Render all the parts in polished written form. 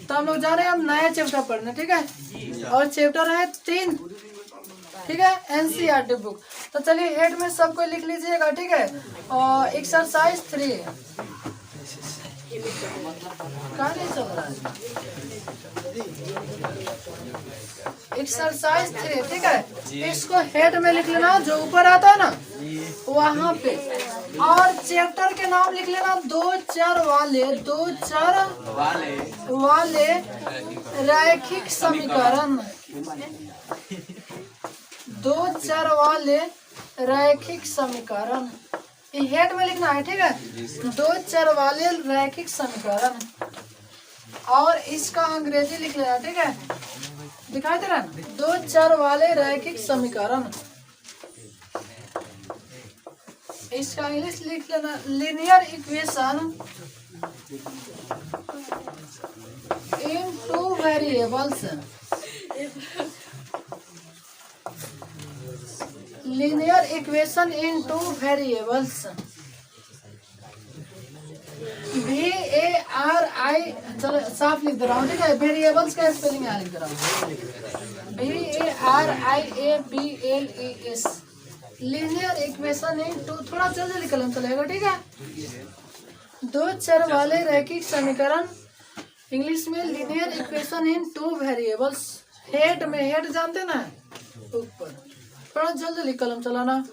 तो हम लोग जा रहे हैं हम नया चैप्टर पढ़ने, ठीक है। और चैप्टर है 3, ठीक है, एनसीईआरटी बुक। तो चलिए हेड में सबको लिख लीजिएगा, ठीक है। और एक्सरसाइज 3 कहाँ नहीं चल रहा है, एक्सरसाइज 3, ठीक है। इसको हेड में लिख लेना, जो ऊपर आता है ना वहाँ पे। और चैप्टर के नाम लिख लेना 2 चर वाले रैखिक समीकरण, 2 चर वाले रैखिक समीकरण, ये हेड में लिखना है, ठीक है। 2 चर वाले रैखिक समीकरण। और इसका अंग्रेजी लिख लेना, ठीक है, दिखाई दे रहा है, 2 चर वाले रैखिक समीकरण। इसका इंग्लिश लिख लेना, linear equation in 2 variables, linear equation in 2 variables, VARI, चलो साफ लिख दे रहा हूँ, ठीक है। वेरिएबल्स का स्पेलिंग यहाँ लिख दे रहा हूँ, VARIABLES, लीनियर इक्वेशन इन 2, थोड़ा जल्दी निकलना चलेगा, ठीक है। 2 चर वाले रैखिक समीकरण, इंग्लिश में linear equation in 2 variables. Head में, हेड जानते ना ऊपर, थोड़ा जल्दी लिख कलम चलाना।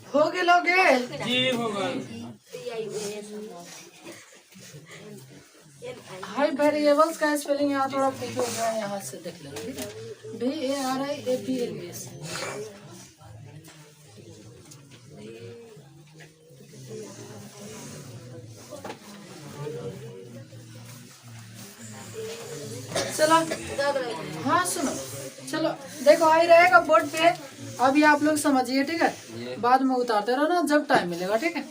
हो गए लोगे जी, हो गए। हाई वेरिएबल्स का स्पेलिंग यहाँ थोड़ा ठीक हो गया, यहाँ से देख लो, ठीक है। VARIABLES, चलो हाँ सुनो, चलो देखो आई रहेगा बोर्ड पे, अभी आप लोग समझिए, ठीक है। बाद में उतारते रहो ना जब टाइम मिलेगा, ठीक है।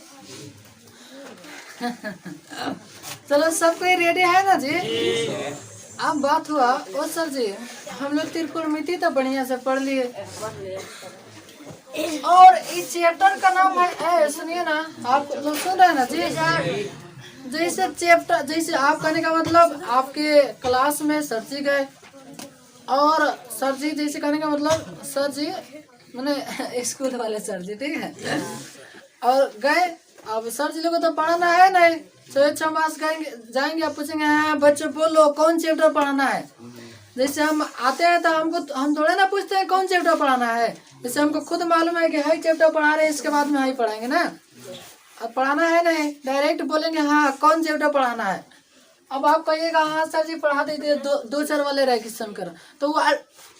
चलो सब कोई रेडी है ना जी? अब बात हुआ ओ सर जी, हम लोग त्रिकोणमिति तो बढ़िया से पढ़ लिए, और इस चैप्टर का नाम है, सुनिए ना, आप लोग सुन रहे हैं ना जी? जैसे चैप्टर, जैसे आप कहने का मतलब आपके क्लास में सर जी गए, और सर जी जैसे कहने का मतलब सर जी मैंने स्कूल वाले सर जी, ठीक है, और गए। अब सर जी लोग को तो पढ़ाना है नहीं, तो 6 मास जाएंगे आप पूछेंगे हाँ बच्चों बोलो कौन चैप्टर पढ़ाना है। जैसे हम आते हैं तो हम थोड़े ना पूछते हैं कौन चैप्टर पढ़ाना है, जैसे हमको खुद मालूम है कि हाई चैप्टर पढ़ा रहे हैं, इसके बाद में हाई पढ़ाएंगे ना। अब पढ़ाना है नहीं, डायरेक्ट बोलेंगे हाँ कौन चैप्टर पढ़ाना है। अब आप कहिएगा हाँ सर जी पढ़ा देते 2 चर वाले रैखिक समीकरण, तो वो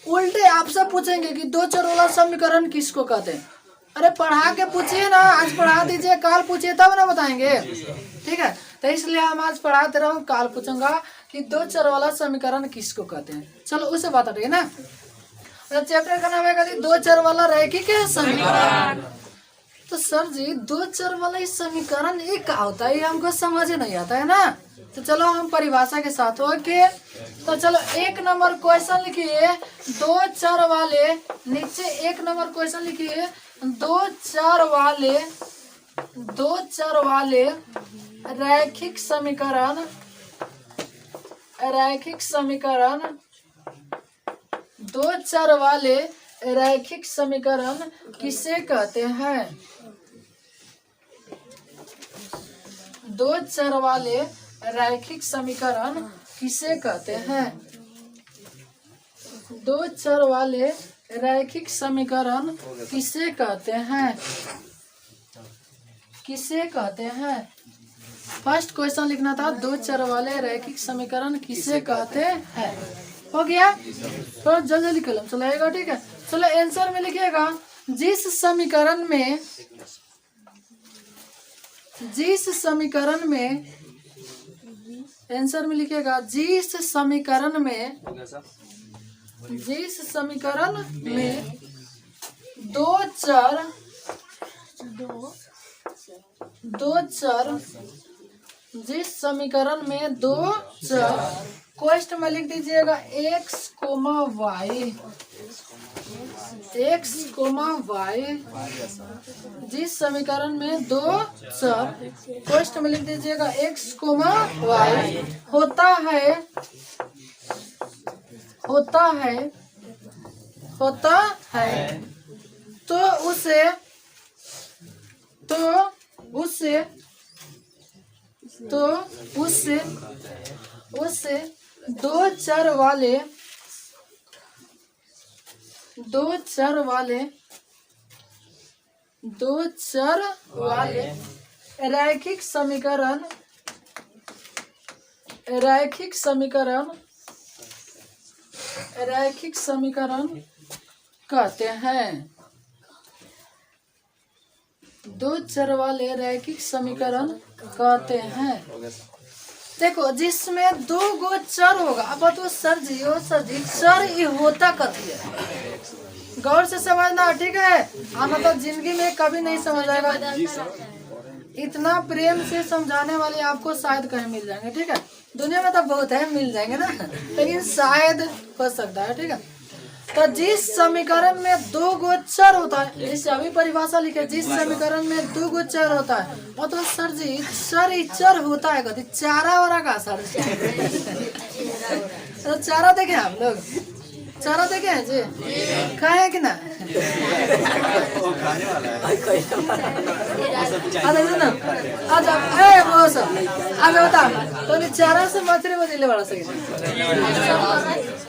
उल्टे आपसे पूछेंगे कि 2 चर वाला समीकरण किसको कहते हैं। अरे पढ़ा के पूछिए ना, आज पढ़ा दीजिए, काल पूछिए तब ना बताएंगे, ठीक है। तो इसलिए हम आज पढ़ाते रहो, काल पूछूंगा कि 2 चर वाला समीकरण किसको कहते हैं। चलो उसे बात हटिए ना। तो चैप्टर का नाम है 2 चर वाला रैखिक समीकरण। तो सर जी 2 चर वाला इस समीकरण ये क्या होता है, ये हमको समझ नहीं आता है ना। तो चलो हम परिभाषा के साथ हो के, तो चलो 1 नंबर क्वेश्चन लिखिए, 2 चर वाले, नीचे 1 नंबर क्वेश्चन लिखिए, 2 चर वाले रैखिक समीकरण, रैखिक समीकरण, 2 चर वाले रैखिक समीकरण किसे कहते हैं? 2 चर वाले रैखिक समीकरण किसे कहते हैं? 2 चर वाले रैखिक समीकरण किसे कहते हैं? किसे कहते हैं? फर्स्ट क्वेश्चन लिखना था, 2 चर वाले रैखिक समीकरण किसे कहते हैं। हो गया, थोड़ा जल्दी कलम चलाएगा, ठीक है। चलो आंसर में लिखिएगा, जिस समीकरण में जिस समीकरण में, आंसर में लिखेगा जिस समीकरण में दो चर जिस समीकरण में दो चर, क्वेश्चन में लिख दीजिएगा x, y, जिस समीकरण में दो चर, क्वेश्चन में लिख दीजिएगा x, y होता है तो उसे दो चर वाले रैखिक समीकरण कहते हैं। दो चर वाले रैखिक समीकरण कहते हैं। देखो, जिसमें दो गो चर होगा, अब तो सर जी चर ये होता कथी है, गौर से समझना, ठीक है। हम तो जिंदगी में कभी नहीं समझ आएगा, इतना प्रेम से समझाने वाले आपको शायद कहीं मिल जाएंगे, ठीक है। दुनिया में तो बहुत है, मिल जाएंगे ना, लेकिन शायद हो सकता है, ठीक है। तो जिस समीकरण में दो गो चर होता है, जैसे अभी परिभाषा लिखे, जिस समीकरण में दो गो चर होता है, वो तो सर जी चर होता है कभी चारा वारा का सर। तो चारा देखे हम लोग, चारा देखे हैं जी, खाए हैं कि ना? आज बता तो चारा से मछली बदले बड़ा सके,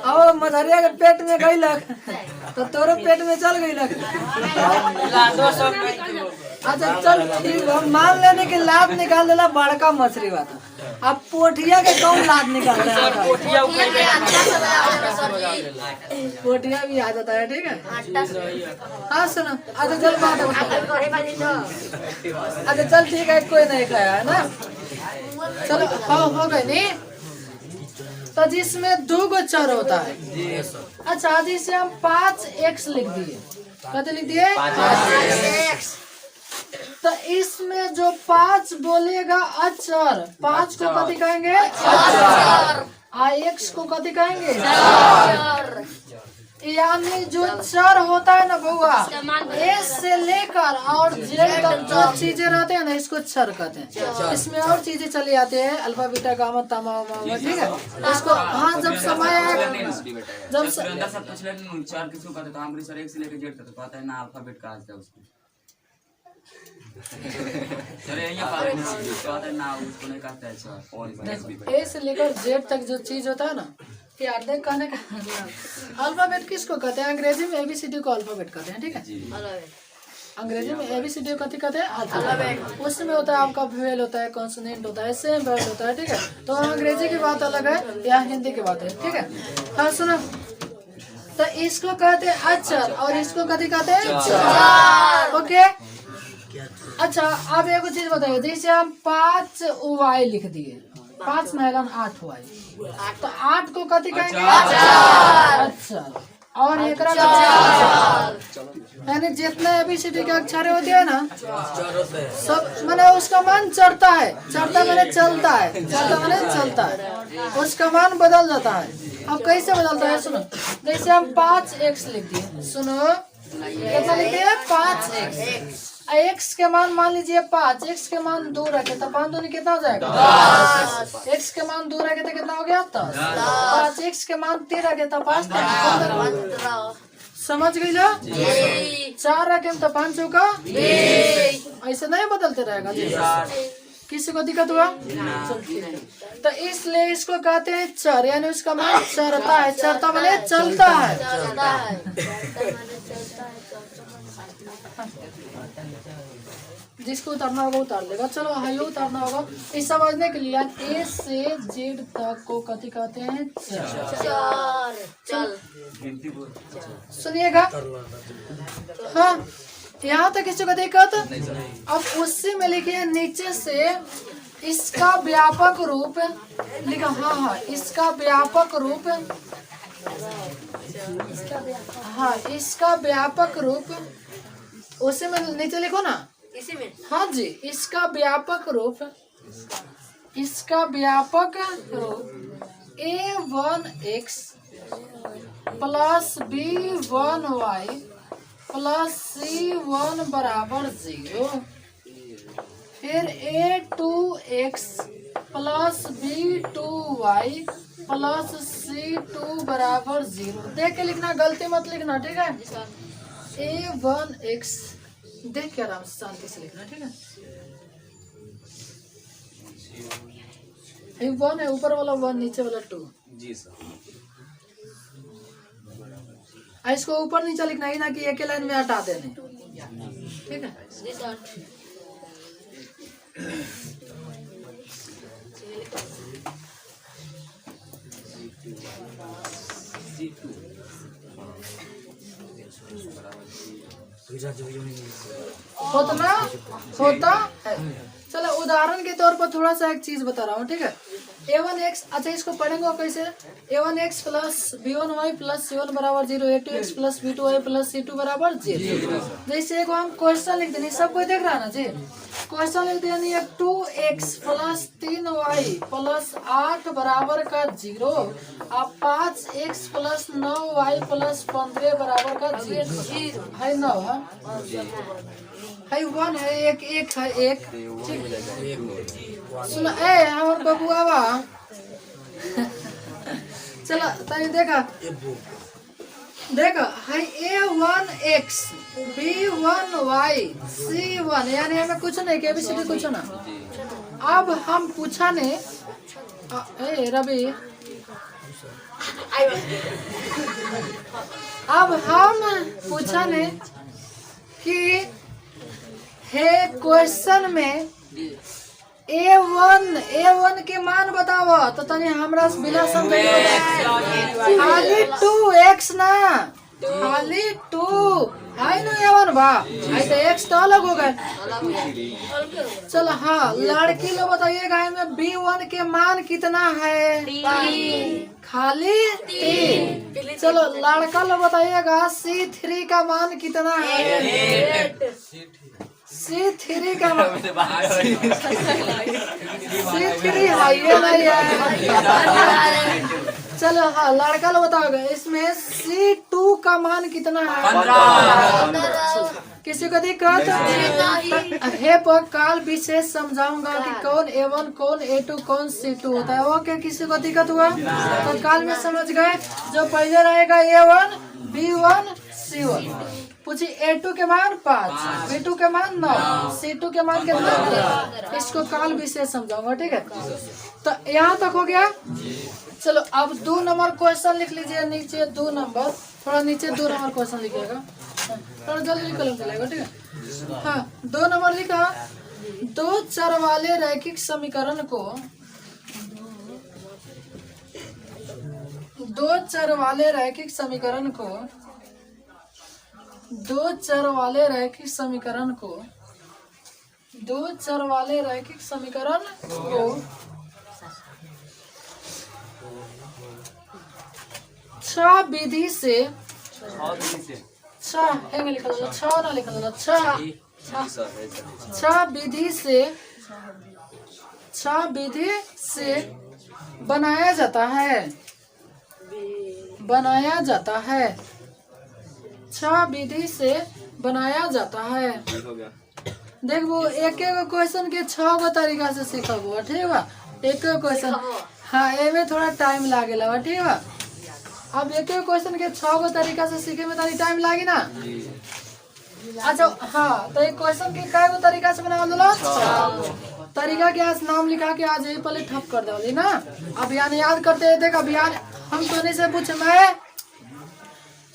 और मछरिया के पेट में गई लग तो तोरे पेट में चल गई लग। अच्छा चल ठीक, मान लेने की लाद निकाल देला बड़का मछली बात, अब पोठिया के कौन लाद निकाल रहा है? पोठिया भी आ जाता है, ठीक है। हाँ सुनो, अच्छा चल बात, अच्छा चल ठीक है, कोई नहीं खाया है ना, चलो हो गए नहीं। तो जिसमें दो गो चर होता है, अच्छा जिसे हम 5x लिख दिए, कहते लिख दिए 5x। तो इसमें जो 5 बोलेगा अचर, 5 को कथी कहेंगे? अचर। x को कथी कहेंगे? चर। यानी जो चर होता है ना बउआ, ए से लेकर और जेड तक जो चीजें रहते हैं ना, इसको चर कहते हैं। इसमें और चीजें चली आती है, अल्फा बीटा गामा तामा, ठीक है। इसको हाँ जब समय जब चार किसको कहते तो हम सर एक से लेकर जेड तक कहते हैं ना, अल्फाबेट कहा जाता है उसको। ए से लेकर जेड तक जो चीज होता है ना, यार देख कहने का अल्फाबेट किसको कहते हैं? अंग्रेजी में ABCD को अल्फाबेट कहते हैं, ठीक है। अंग्रेजी में ABCD को कथी कहते हैं? अल्फाबेट। उसमें होता है आपका वेल होता है, कॉन्सोनेंट होता है, सेम वर्ड होता है, ठीक है। तो अंग्रेजी की बात अलग है या हिंदी की बात है, ठीक है। हाँ सुनो, तो इसको कहते हैं अचर और इसको कथी कहते हैं? चर। ओके, अच्छा अब एक चीज बताइए, जैसे हम 5y लिख दिए, 5 9 8 y, तो 8 को कथी कहेंगे? अच्छा, और एक यानी जितने ABCD के अक्षर होते हैं ना, सब मैंने उसका मान चढ़ता है, चढ़ता मैंने चलता है, चलता मैंने चलता है, उसका मान बदल जाता है। अब कैसे बदलता है सुनो, जैसे हम 5x लिख दिए, सुनो कितना लिखिए? 5x। x के मान लीजिए 5, x के मान 2 रखे तो 5 दूनी कितना हो जाएगा? 10। x के मान 2 रखे तो कितना हो गया? 10। 5x के मान 3 रखे तो 5, समझ गई ना? 4 रखे तो 5 चौका, ऐसे नहीं बदलते रहेगा जी। किसी को दिक्कत हुआ? तो इसलिए इसको कहते हैं चर, यानी उसका मान चरता है, चरता मैंने चलता है। जिसको उतारना होगा उतार लेगा, चलो हाई उतारना होगा। इस समझने के लिए ए से जेड तक को कथी कहते हैं? चल। सुनिएगा, हाँ यहाँ तक किसी को दिक्कत? नहीं सर। अब उसी में लिखिए नीचे से इसका व्यापक रूप लिखा। हाँ, इसका व्यापक रूप। हाँ, इसका व्यापक रूप उसी में नीचे लिखो ना, इसी में। हाँ जी, इसका व्यापक रूप, इसका व्यापक रूप a1x plus b1y plus c1 बराबर 0, फिर a2x plus b2y plus c2 बराबर 0। देख के लिखना, गलती मत लिखना, ठीक है? a1x देख के आराम से शांति से लिखना, ठीक है? ये 1 है, ऊपर वाला 1, नीचे वाला 2। जी सर। इसको ऊपर नीचे लिखना ही ना कि एक लाइन में हटा देने, ठीक है? जी सर। होता है। चलो उदाहरण के तौर पर थोड़ा सा एक चीज बता रहा हूँ, ठीक है? a1x, अच्छा इसको पढ़ेंगे कैसे? a1x plus b1y plus c1 बराबर 0, a2x plus b2y plus c2 बराबर 0। जैसे एक हम क्वेश्चन लिख देनी, सब कोई देख रहा है ना जी? क्वेश्चन लिख देनी है 2x प्लस 3y प्लस 8 बराबर का 0 और 5x प्लस 9y प्लस 15 बराबर का 0 है। 9 है 1 है, एक है, एक। सुनो ए हमार बबुआ बा चलो तनी देखा है a1x b1y c1, यानी हमें कुछ नहीं के ABCD कुछ ना। अब हम पूछा ने ए रवि, अब हम पूछा ने कि है क्वेश्चन में a1 के मान बताओ, तो तनी हमरा बिना समझे खाली 2x ना, खाली 2 है ना a1 बा, है तो x तो अलग हो गए। चलो हाँ, लड़की लोग बताइएगा में b1 के मान कितना है? खाली 3। चलो लड़का लोग बताइएगा c3 का मान कितना है? C3 का C3 है ये नहीं है। चलो हाँ, लड़का लोग बताओगे इसमें C2 का मान कितना है? 15। किसी को दिक्कत है? पर काल विशेष समझाऊंगा कि कौन A1 कौन A2 कौन C2 होता है। ओके, किसी को दिक्कत हुआ तो काल में समझ गए। जो पहले रहेगा A1 B1 C1, पूछिए A2 के मान 5, B2 के मान 9, C2 के मान कितना? इसको काल विशेष समझाऊंगा, ठीक है? तो यहाँ तक हो गया। चलो अब 2 नंबर क्वेश्चन लिख लीजिए नीचे, 2 नंबर, थोड़ा नीचे 2 नंबर क्वेश्चन लिखिएगा, थोड़ा जल्दी कलम चलेगा, ठीक है? हाँ, 2 नंबर लिखा, 2 चर वाले रैखिक समीकरण को 2 चर वाले रैखिक समीकरण को 2 चर वाले रैखिक समीकरण को 2 चर वाले रैखिक समीकरण को 6 विधि से 6 हेंगे लिखा था, 6 ना लिखा था, 6 विधि से 6 विधि से बनाया जाता है, बनाया जाता है, 6 विधि से बनाया जाता है। देख वो एक एक क्वेश्चन के 6 गो तरीका से सीखब, ठीक बा? एक क्वेश्चन, हाँ एमे थोड़ा टाइम लागेला, ठीक बा? अब एक एक क्वेश्चन के 6 गो तरीका से सीखे में तनी टाइम लागी ना। अच्छा हाँ, तो एक क्वेश्चन के कई गो तरीका से बनावल जाला? 6 तरीका के आज नाम लिखा के आज यही पहले ठप कर देवली ना। अभियान याद करते हैं, देख अभियान हम तोनी से पूछे, मैं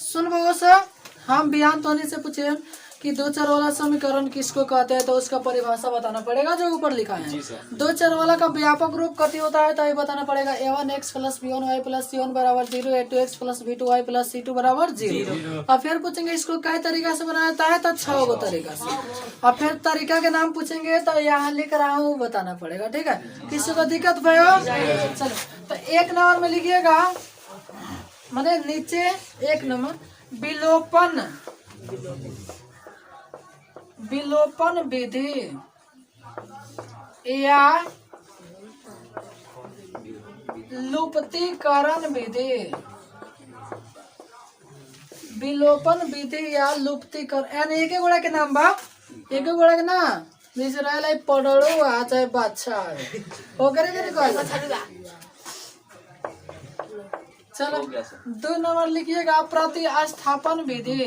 सुन बो से हम बयान तोनी से पूछे कि दो चर वाला समीकरण किसको कहते हैं, तो उसका परिभाषा बताना पड़ेगा जो ऊपर लिखा है। दो चर वाला का व्यापक रूप कथी होता है, तो ये बताना पड़ेगा a1x plus b1y plus c1 बराबर 0, a2x plus b2y plus c2 बराबर 0। और फिर पूछेंगे इसको कई तरीका से बनाया जाता है, तो 6 गो तरीका से। और फिर तरीका के नाम पूछेंगे, तो यहाँ लिख रहा हूँ बताना पड़ेगा, ठीक है। किसी को दिक्कत भयो? चलो, तो 1 नंबर में लिखिएगा, माने नीचे 1 नंबर विलोपन विधि या लुप्तीकरण विधि। विलोपन विधि या लुप्तीकरण यानी एक गोड़ा के नाम बा, एक गोड़ा के ना, जैसे रहला पड़ड़ो आ चाहे बादशाह है ओकरे के कहल। चलो 2 नंबर लिखिएगा प्रतिस्थापन विधि,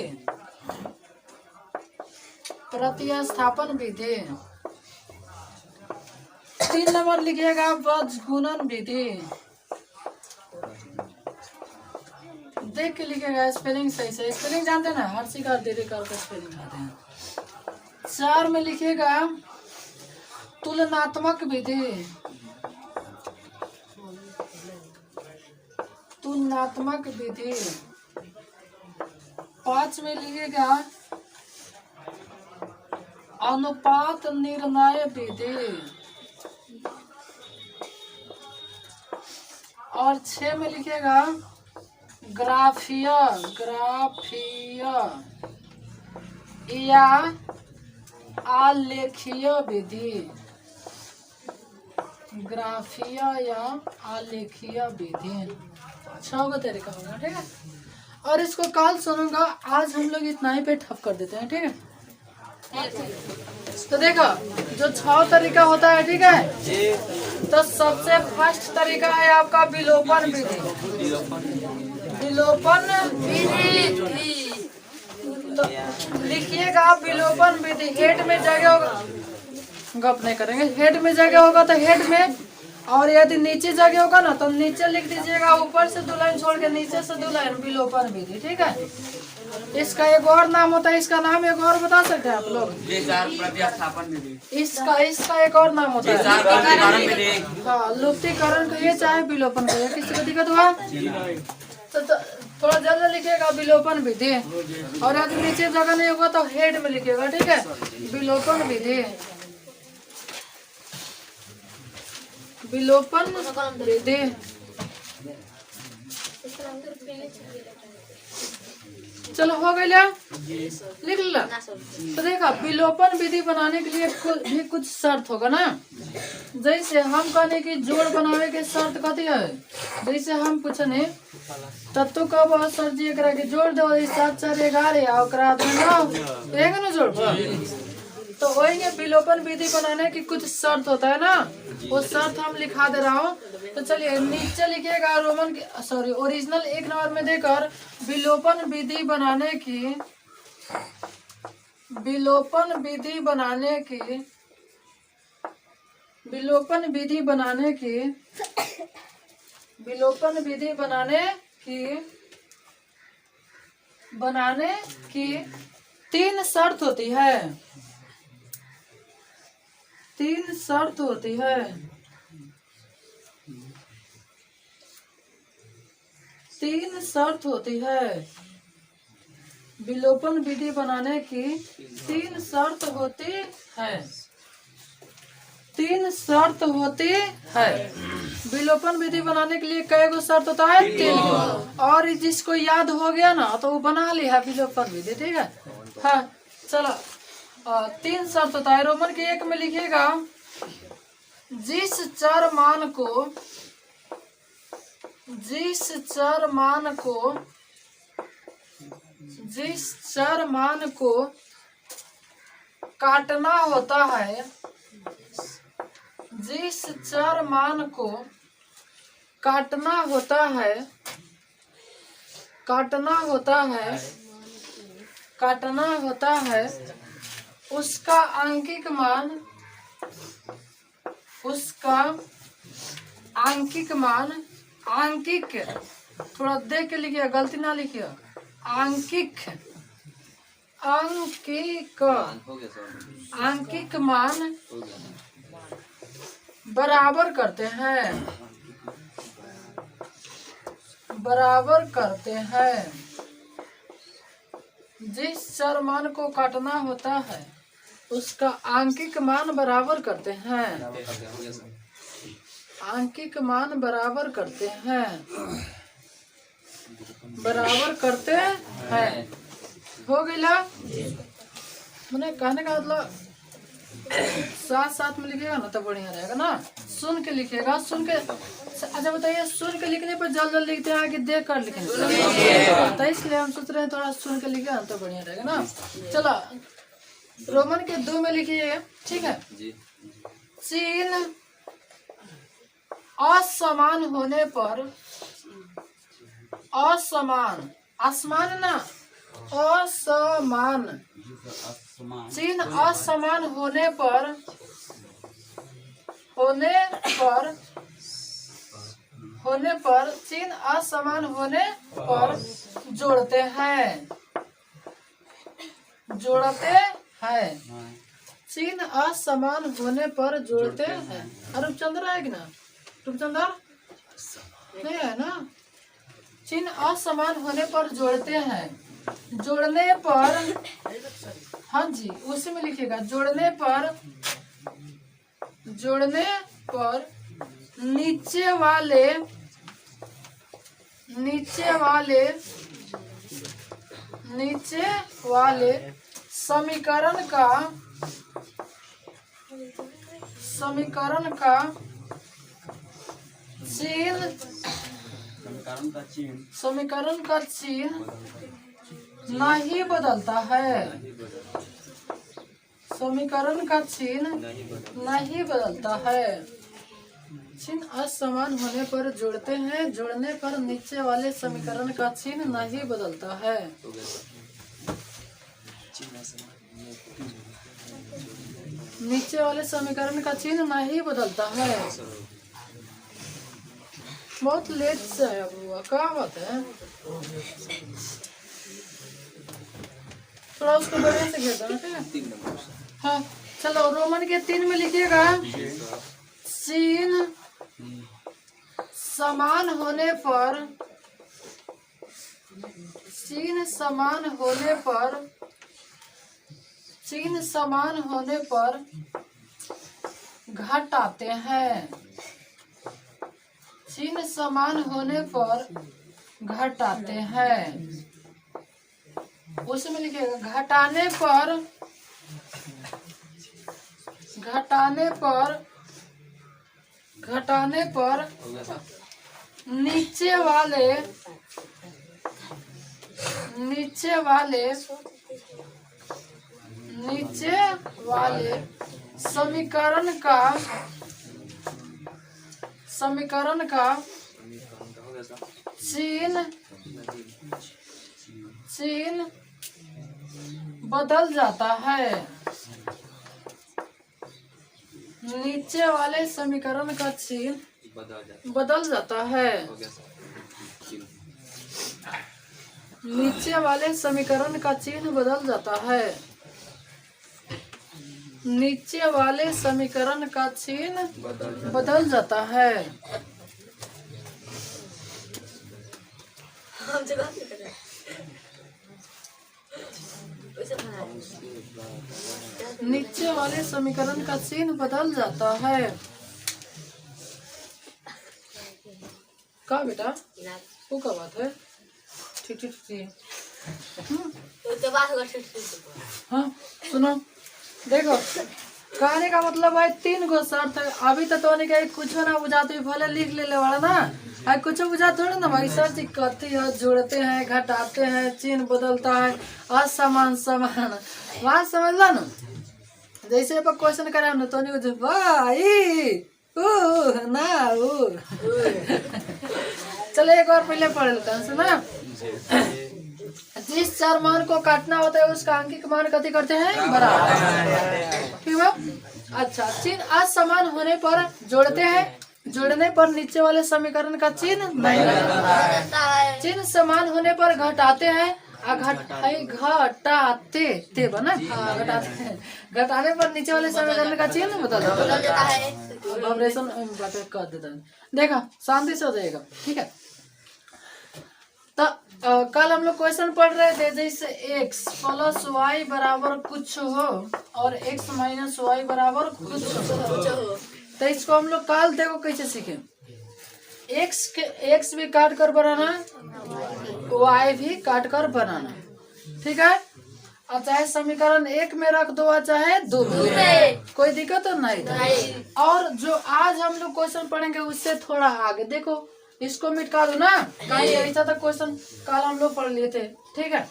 प्रतिस्थापन विधि। 3 नंबर लिखिएगा बजगुणन विधि, देख के लिखिएगा स्पेलिंग सही से, स्पेलिंग जानते हैं ना, हर शिकार देरी करके स्पेलिंग आते हैं। 4 में लिखिएगा तुलनात्मक विधि, तुलनात्मक विधि। 5 में लिखिएगा अनुपात निर्णय विधि। और 6 में लिखिएगा ग्राफीय या आलेखीय विधि, ग्राफीय या आलेखीय विधि। 6 का तरीका होगा, ठीक है। और इसको कल सुनूंगा, आज हम लोग इतना ही पे ठप कर देते हैं, ठीक है। तो देखो जो 6 तरीका होता है, ठीक है। तो सबसे फर्स्ट तरीका है आपका विलोपन विधि, विलोपन विधि। तो लिखिएगा विलोपन विधि, हेड में जगह होगा, गप नहीं करेंगे, हेड में जगह होगा तो हेड में, और यदि नीचे जगह होगा ना तो नीचे लिख दीजिएगा, ऊपर से 2 लाइन छोड़ के नीचे से 2 लाइन, विलोपन विधि, ठीक है। इसका एक और नाम होता है, इसका नाम एक और बता सकते हैं आप लोग? प्रतिस्थापन विधि। इसका एक और नाम होता है हाँ, लुप्तीकरण कहिए चाहे विलोपन कहिए। किसी को दिक्कत हुआ तो थोड़ा जल्दी लिखिएगा विलोपन विधि, और यदि नीचे जगह नहीं होगा तो हेड में लिखिएगा, ठीक है। विलोपन विधि, विलोपन विधि। चलो हो गया, लिख लो। तो देखा विलोपन विधि बनाने के लिए भी कुछ शर्त होगा ना। जैसे हम कहने की जोड़ बनावे के शर्त कथी है, जैसे हम पूछने तत्व कब सर जी एकरा के जोड़ दो 7 4 11 और ओकरा बाद में एक न जोड़, तो वही विलोपन विधि बनाने की कुछ शर्त होता है ना, वो शर्त हम लिखा दे रहा हूँ। तो चलिए नीचे लिखिएगा रोमन की सॉरी ओरिजिनल 1 नंबर में देकर विलोपन विधि बनाने की, विलोपन विधि बनाने की, विलोपन विधि बनाने की, विलोपन विधि बनाने की 3 शर्त होती है, 3 शर्त होती है, 3 शर्त होती है। विलोपन विधि बनाने की 3 शर्त होती है, 3 शर्त होती है। विलोपन विधि बनाने के लिए कई गो शर्त होता है? 3 गो। और जिसको याद हो गया ना तो वो बना लिया विलोपन विधि, ठीक है। हाँ चलो 3 शर्त होता है। रोमन के 1 में लिखिएगा जिस चर मान को, जिस चर मान को काटना होता है, जिस चर मान को काटना होता है, काटना होता है उसका आंकिक मान, उसका आंकिक मान, आंकिक थोड़ा देख के लिखिए, गलती ना लिखिए, आंकिक आंकिक हो गया सर, आंकिक मान हो गया। बराबर करते हैं, बराबर करते हैं। जिस चर मान को काटना होता है उसका आंकिक मान बराबर करते हैं, हो गया सर, आंकिक मान बराबर करते हैं, बराबर करते हैं। हो गया। मैंने कहने का मतलब साथ साथ में लिखेगा ना तो बढ़िया रहेगा ना। सुन के लिखेगा, सुन के। अच्छा बताइए, सुन के लिखने पर जल्द जल्द लिखते हैं कि देख कर लिखने पर? तो इसलिए हम सोच रहे हैं थोड़ा सुन के लिखेगा तो बढ़िया रहेगा ना। चलो रोमन के 2 में लिखिए, ठीक है जी। चिन्ह असमान होने पर, असमान, आसमान ना, असमान, आसमान, चिन्ह असमान होने पर, होने पर चिन्ह असमान होने पर जोड़ते हैं, जोड़ते हैं। हाँ, चिन्ह असमान होने पर जोड़ते हैं। रूपचंद्र है कि ना? रूपचंद्र नहीं है ना? चिन्ह असमान होने पर जोड़ते हैं। जोड़ने पर, हाँ जी उसी में लिखिएगा। जोड़ने पर, जोड़ने पर नीचे वाले, नीचे वाले, नीचे वाले समीकरण का, समीकरण का चिन्ह, समीकरण का चिन्ह समीकरण का चिन्ह नहीं बदलता है, समीकरण का चिन्ह नहीं बदलता है। चिन्ह असमान होने पर जोड़ते हैं। जोड़ने पर नीचे वाले समीकरण का चिन्ह नहीं बदलता है। नीचे वाले समीकरण का चिन्ह नहीं बदलता है। बहुत लेट से है बुआ, क्या बात है? थोड़ा उसको बढ़िया से घेर देना, ठीक है? हाँ चलो रोमन के 3 में लिखिएगा। चिन्ह समान होने पर, चिन्ह समान होने पर, चिन्ह समान होने पर घटाते हैं। चिन्ह समान होने पर घटाते हैं। उसमें लिखिएगा घटाने पर, घटाने पर, घटाने पर नीचे वाले, नीचे वाले, नीचे वाले समीकरण का, समीकरण का चिन्ह, चिन्ह बदल जाता है। नीचे वाले समीकरण का चिन्ह बदल जाता है। नीचे वाले समीकरण का चिन्ह बदल जाता है। नीचे वाले समीकरण का चिन्ह बदल जाता है। नीचे वाले समीकरण का चिन्ह बदल जाता है। का बेटा वो का बात है? ठीक ठीक ठीक। हाँ सुनो, देखो कहने का मतलब है 3 गो शर्त है। अभी तो तोने के कुछ ना बुझाते भले लिख ले वाला ना, है कुछ बुझा थोड़ा ना भाई। सर जी कहती है जोड़ते हैं, घटाते हैं, चिन्ह बदलता है, असमान समान, बात समझ लो ना। जैसे पर क्वेश्चन करे ना तो नहीं भाई ना चलो एक बार पहले पढ़ लेते हैं, सुना। जिस चार मान को काटना होता है उसका अंकिक मान कथी करते हैं? बराबर, ठीक है। अच्छा, चिन्ह असमान होने पर जोड़ते हैं। जोड़ने पर नीचे वाले समीकरण का चिन्ह नहीं बदलता है। चिन्ह समान होने पर घटाते हैं। घटाते ते बना घटाते घटाने पर नीचे वाले समीकरण का चिन्ह बदल देता है। वाइब्रेशन कर देता है। देखा शांति से हो जाएगा, ठीक है। तो कल हम लोग क्वेश्चन पढ़ रहे थे, जैसे x प्लस वाई बराबर कुछ हो और x माइनस वाई बराबर कुछ हो, तो इसको हम लोग कल देखो कैसे सीखे। x भी काट कर बनाना, y भी काट कर बनाना, ठीक है। और चाहे समीकरण 1 में रख दो और चाहे 2 में, कोई दिक्कत तो नहीं। और जो आज हम लोग क्वेश्चन पढ़ेंगे उससे थोड़ा आगे देखो, इसको मिटा दो ना, कहीं ऐसा था क्वेश्चन कल हम लोग पढ़ लिए थे, ठीक है।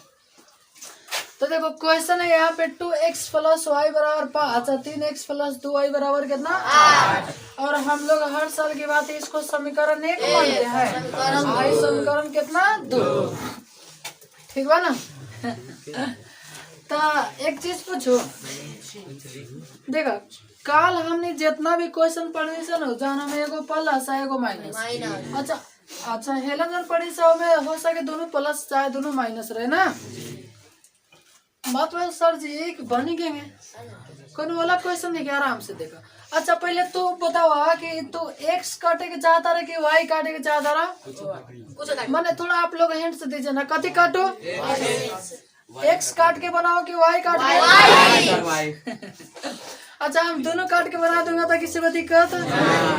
तो देखो क्वेश्चन है यहाँ पे 2x प्लस वाई बराबर 5, 3x प्लस 2y बराबर कितना 8। और हम लोग हर साल की बात है इसको समीकरण 1 मानते हैं, आई समीकरण कितना 2, ठीक बा ना। तो एक चीज पूछो, देखो कल हमने जितना भी क्वेश्चन पढ़े से ना, जाना में एगो प्लस है एगो माइनस। अच्छा हेलन जन पढ़ी सब में हो सके दोनों प्लस चाहे दोनों माइनस रहे ना, मतलब सर जी एक बन गए कौन वाला क्वेश्चन नहीं क्या, आराम से देखा। अच्छा पहले तू बताओ कि तू एक्स काटे के चाहता रहा कि वाई काटे के चाहता रहा, मैंने थोड़ा आप लोग हिंट से दीजिए ना, कथी काटो, एक्स काट के बनाओ कि वाई काट के। अच्छा हम दोनों काट के बना दूंगा ताकि किसी को दिक्कत,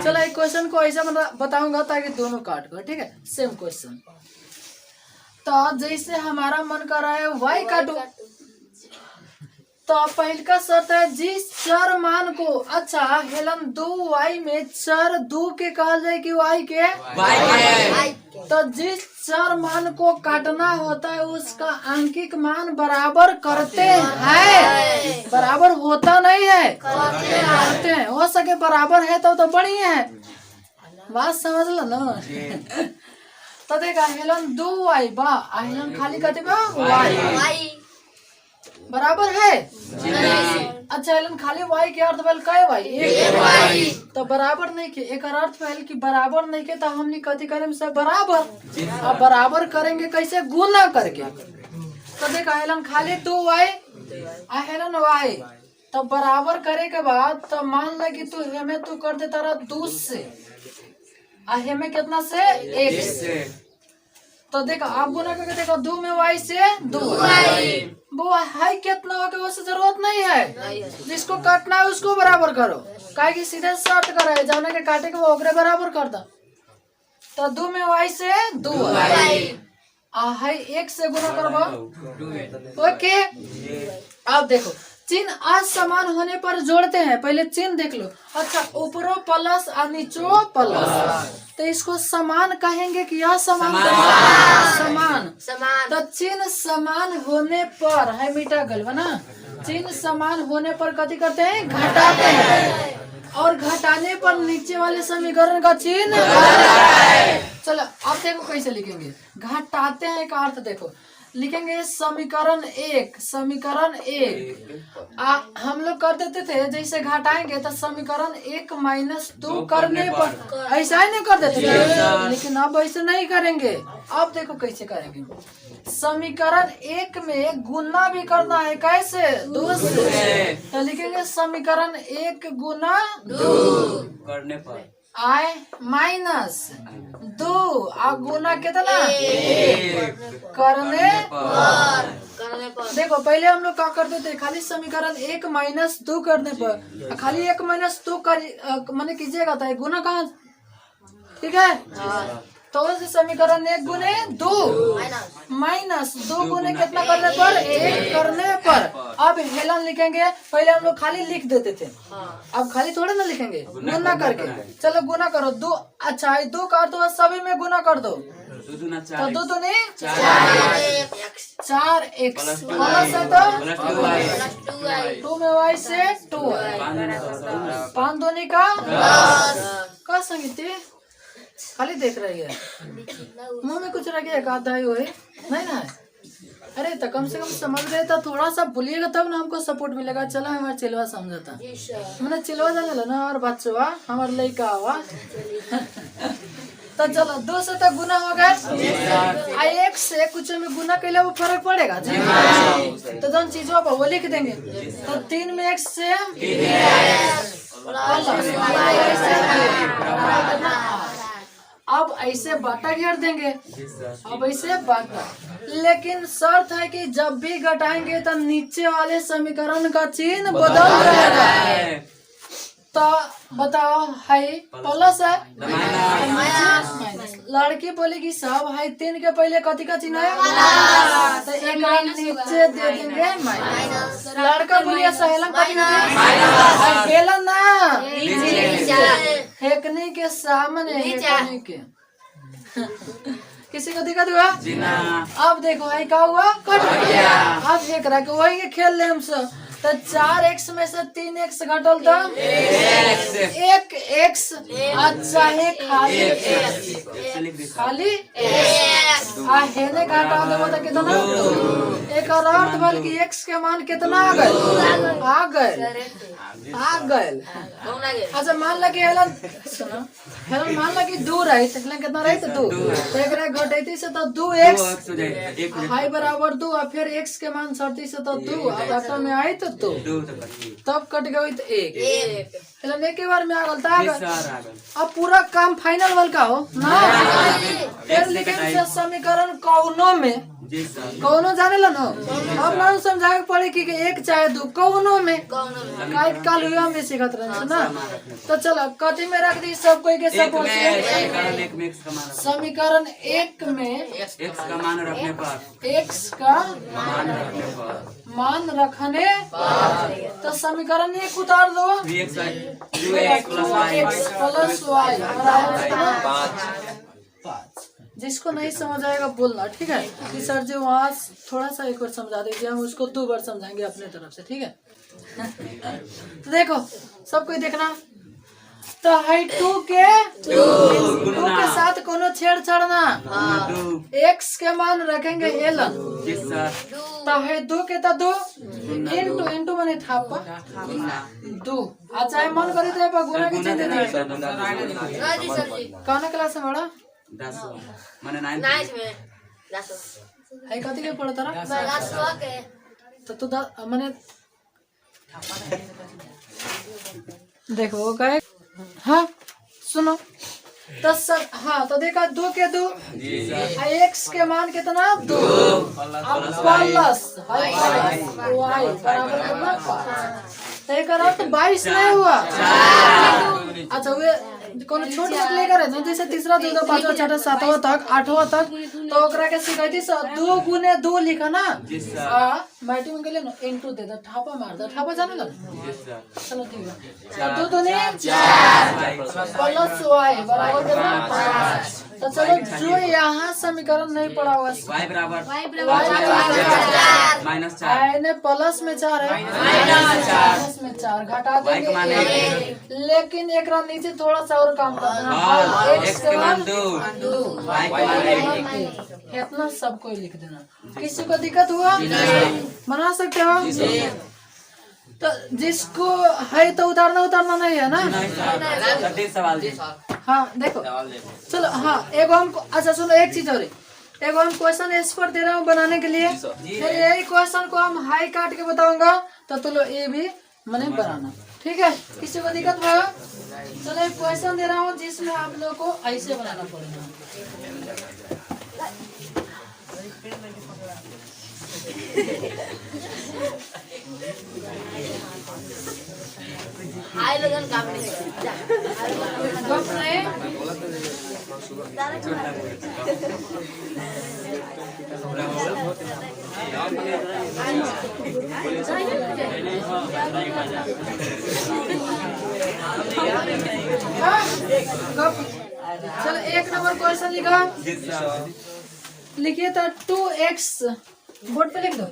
चलो एक क्वेश्चन को ऐसा बताऊंगा ताकि दोनों काट कर, ठीक है। सेम क्वेश्चन, तो जैसे हमारा मन कर रहा है वाई काटो, तो पहले का शर्त है जिस चर मान को, अच्छा हेलन 2y में चर 2 के कहा जाए कि y के, तो जिस चर मान को काटना होता है उसका आंकिक मान बराबर करते हैं, बराबर होता नहीं है, करते हैं। हो सके बराबर है तो बढ़िया है, बात समझ लो ना। तो देखा हेलन 2y बा, हेलन खाली कहते बा y बराबर है। अच्छा हेलन खाली y के अर्थ भेल काय y, एक तो बराबर नहीं के, एक अर्थ भेल कि बराबर नहीं के, तो हमने कथी करें सब बराबर, अब बराबर करेंगे कैसे, गुना करके। तो देखा हेलन खाली 2y आ हेलन y, तो बराबर करे के बाद तो मान ल कि तू हमें तू कर देता रहा 2 से, आ हमें कितना से 1 से, तो देखो आप गुना करके देखो 2 में y से 2 वो है कितना हो गया, उससे जरूरत नहीं है, जिसको काटना है उसको बराबर करो, काहे कि सीधे शॉर्ट कर है जाने के काटे के वो ओकरे बराबर कर दो। तो 2 में y से 2 है 1 से गुना करबो, ओके। अब देखो चिन्ह असमान होने पर जोड़ते हैं, पहले चिन्ह देख लो। अच्छा ऊपरो प्लस और नीचो प्लस, तो इसको समान कहेंगे कि असमान, समान। तो चिन्ह समान होने पर है मिटा गल ना, चिन्ह समान होने पर कथी करते हैं, घटाते हैं, और घटाने पर नीचे वाले समीकरण का चिन्ह। चलो अब देखो कैसे लिखेंगे, घटाते हैं का अर्थ देखो, लिखेंगे समीकरण 1, समीकरण 1 हम लोग कर देते थे, जैसे घटाएंगे तो समीकरण 1 माइनस 2 करने पर ऐसा ही नहीं कर देते थे, लेकिन अब ऐसे नहीं करेंगे। अब देखो कैसे करेंगे, समीकरण 1 में गुना भी करना है, कैसे 2 से, तो लिखेंगे समीकरण 1 गुना 2 करने पर आए माइनस 2 और गुना कितना 1 करने पर। देखो पहले हम लोग क्या करते थे, खाली समीकरण 1 माइनस 2 करने पर, खाली 1 माइनस 2 कर मैंने कीजिएगा था, गुना कहाँ, ठीक है। तो समीकरण 1 गुने 2 माइनस 2 गुने कितना करने पर 1 करने पर। अब हेलन लिखेंगे, पहले हम लोग खाली लिख देते थे, अब खाली थोड़े ना लिखेंगे, गुना करके। चलो गुना करो 2, अच्छा 2 कर दो, सभी में गुना कर दो, तो 2 दूनी 4x प्लस है तो 2 में y से 2 है, 5 दूनी का 10 संगीत खाली देख रही है, मुंह में कुछ रह गया एक आधा ही हो नहीं ना। अरे तो कम से कम समझ रहे था, थोड़ा सा बोलिएगा तब ना हमको सपोर्ट मिलेगा। चलो हमारा चिलवा समझता, मैंने चिलवा जाने ना, और बच्चवा हमारे लड़का हुआ तो चलो 2 से तो गुना हो गए। 1 से कुछ में गुना कैले वो फर्क पड़ेगा जी। तो दोनों चीजों पर वो लिख देंगे। तो 3 में 1 से अब ऐसे बाटा घेर देंगे। अब ऐसे बाटा, लेकिन शर्त है कि जब भी घटाएंगे तो नीचे वाले समीकरण का चिन्ह बदल जाएगा। तो बताओ है प्लस है माइनस। लड़की बोलेगी साहब है 3 के पहले कथी का चिन्ह है, तो एक नीचे दे देंगे माइनस। लड़का बोलिए सहेलन कथी का ना हेकने के सामने हेकने के किसी को दिक्कत हुआ? अब देखो है क्या हुआ, कट गया। अब एक रख वही खेल ले हमसे। तो 4x में से 3x घटल तो 1x। अच्छा है खाली हेने घटा देबो तो कितना? एक और अर्थ बल्कि x के मान कितना आ गए। अच्छा मान लगे हेलन मान लगे 2 रही कितना रही तो 2। तो एक घटैती से तो 2x हाई बराबर 2 और फिर x के मान सरती से तो 2 अब में आई तो 2 तब कट गई तो 1 एक ही बार में आ गल। अब पूरा काम फाइनल वाल का हो ना। फिर लिखेंगे समीकरण कौनो जाने लो ना। अब ना समझाए पड़े कि 1 चाहे 2 कौनो में काल हुआ में सिखत रहे ना। तो चलो कथी में रख दी सब कोई के सब समीकरण 1 में x का मान रखने पर x का मान रखने तो समीकरण 1 उतार दो। 2x प्लस y बराबर 5। जिसको नहीं समझ आएगा बोलना, ठीक है कि सर जी वहाँ थोड़ा सा एक बार समझा दीजिए, हम उसको 2 बार समझाएंगे अपने तरफ से, ठीक है। तो देखो सब कोई देखना। तो है 2 के साथ कोनो छेड़छाड़ ना। x के मान रखेंगे एलन। तो है 2 के तो 2 इंटू माने थापा 2। अच्छा मन करी तो गुना के चिन्ह दे। कौन क्लास में बड़ा 10 माने 9 में 10 है कथी के पढ़ता रहा 10 के तो माने देखो कहे हाँ सुनो तो सब हाँ तो देखा 2 के 2 x के मान कितना 2 प्लस y बराबर कितना 5। तो एक अर्थ 22 नहीं हुआ। अच्छा वे कोनो छोट मत लेकर है ना, जैसे तीसरा चौथा पांचवा छठा सातवां तक 8वां तक तो ओकरा के सिखाई 2 गुने 2 लिखा ना। माइटी में गेले ना इंटू दे दो ठापा मार दो। ठापा जाने लो चलो ठीक है। 2 दूनी 4 प्लस y बराबर कितना 5। तो चलो जो यहाँ समीकरण नहीं पड़ा हुआ y बराबर -4 ने प्लस में 4 है माइनस में 4 घटा देंगे। लेकिन एक नीचे थोड़ा सा और काम करना x के मान 2 y के मान इतना सब कोई लिख देना। किसी को दिक्कत हुआ बना सकते हो। तो जिसको है तो उतारना नहीं है ना। सवाल हाँ देखो चलो हाँ एगो हमको अच्छा सुनो एक चीज और एगो हम क्वेश्चन एस पर दे रहा हूँ बनाने के लिए। फिर यही क्वेश्चन को हम हाई काट के बताऊंगा तो तुम लोग ये भी मैंने बनाना, ठीक है। किसी को दिक्कत है? चलो एक क्वेश्चन दे रहा हूँ जिसमें आप लोग को ऐसे बनाना पड़ेगा। आई लगन काम नहीं चलो 1 नंबर क्वेश्चन लिखा लिखिए तो 2x बोर्ड पे लिख दो।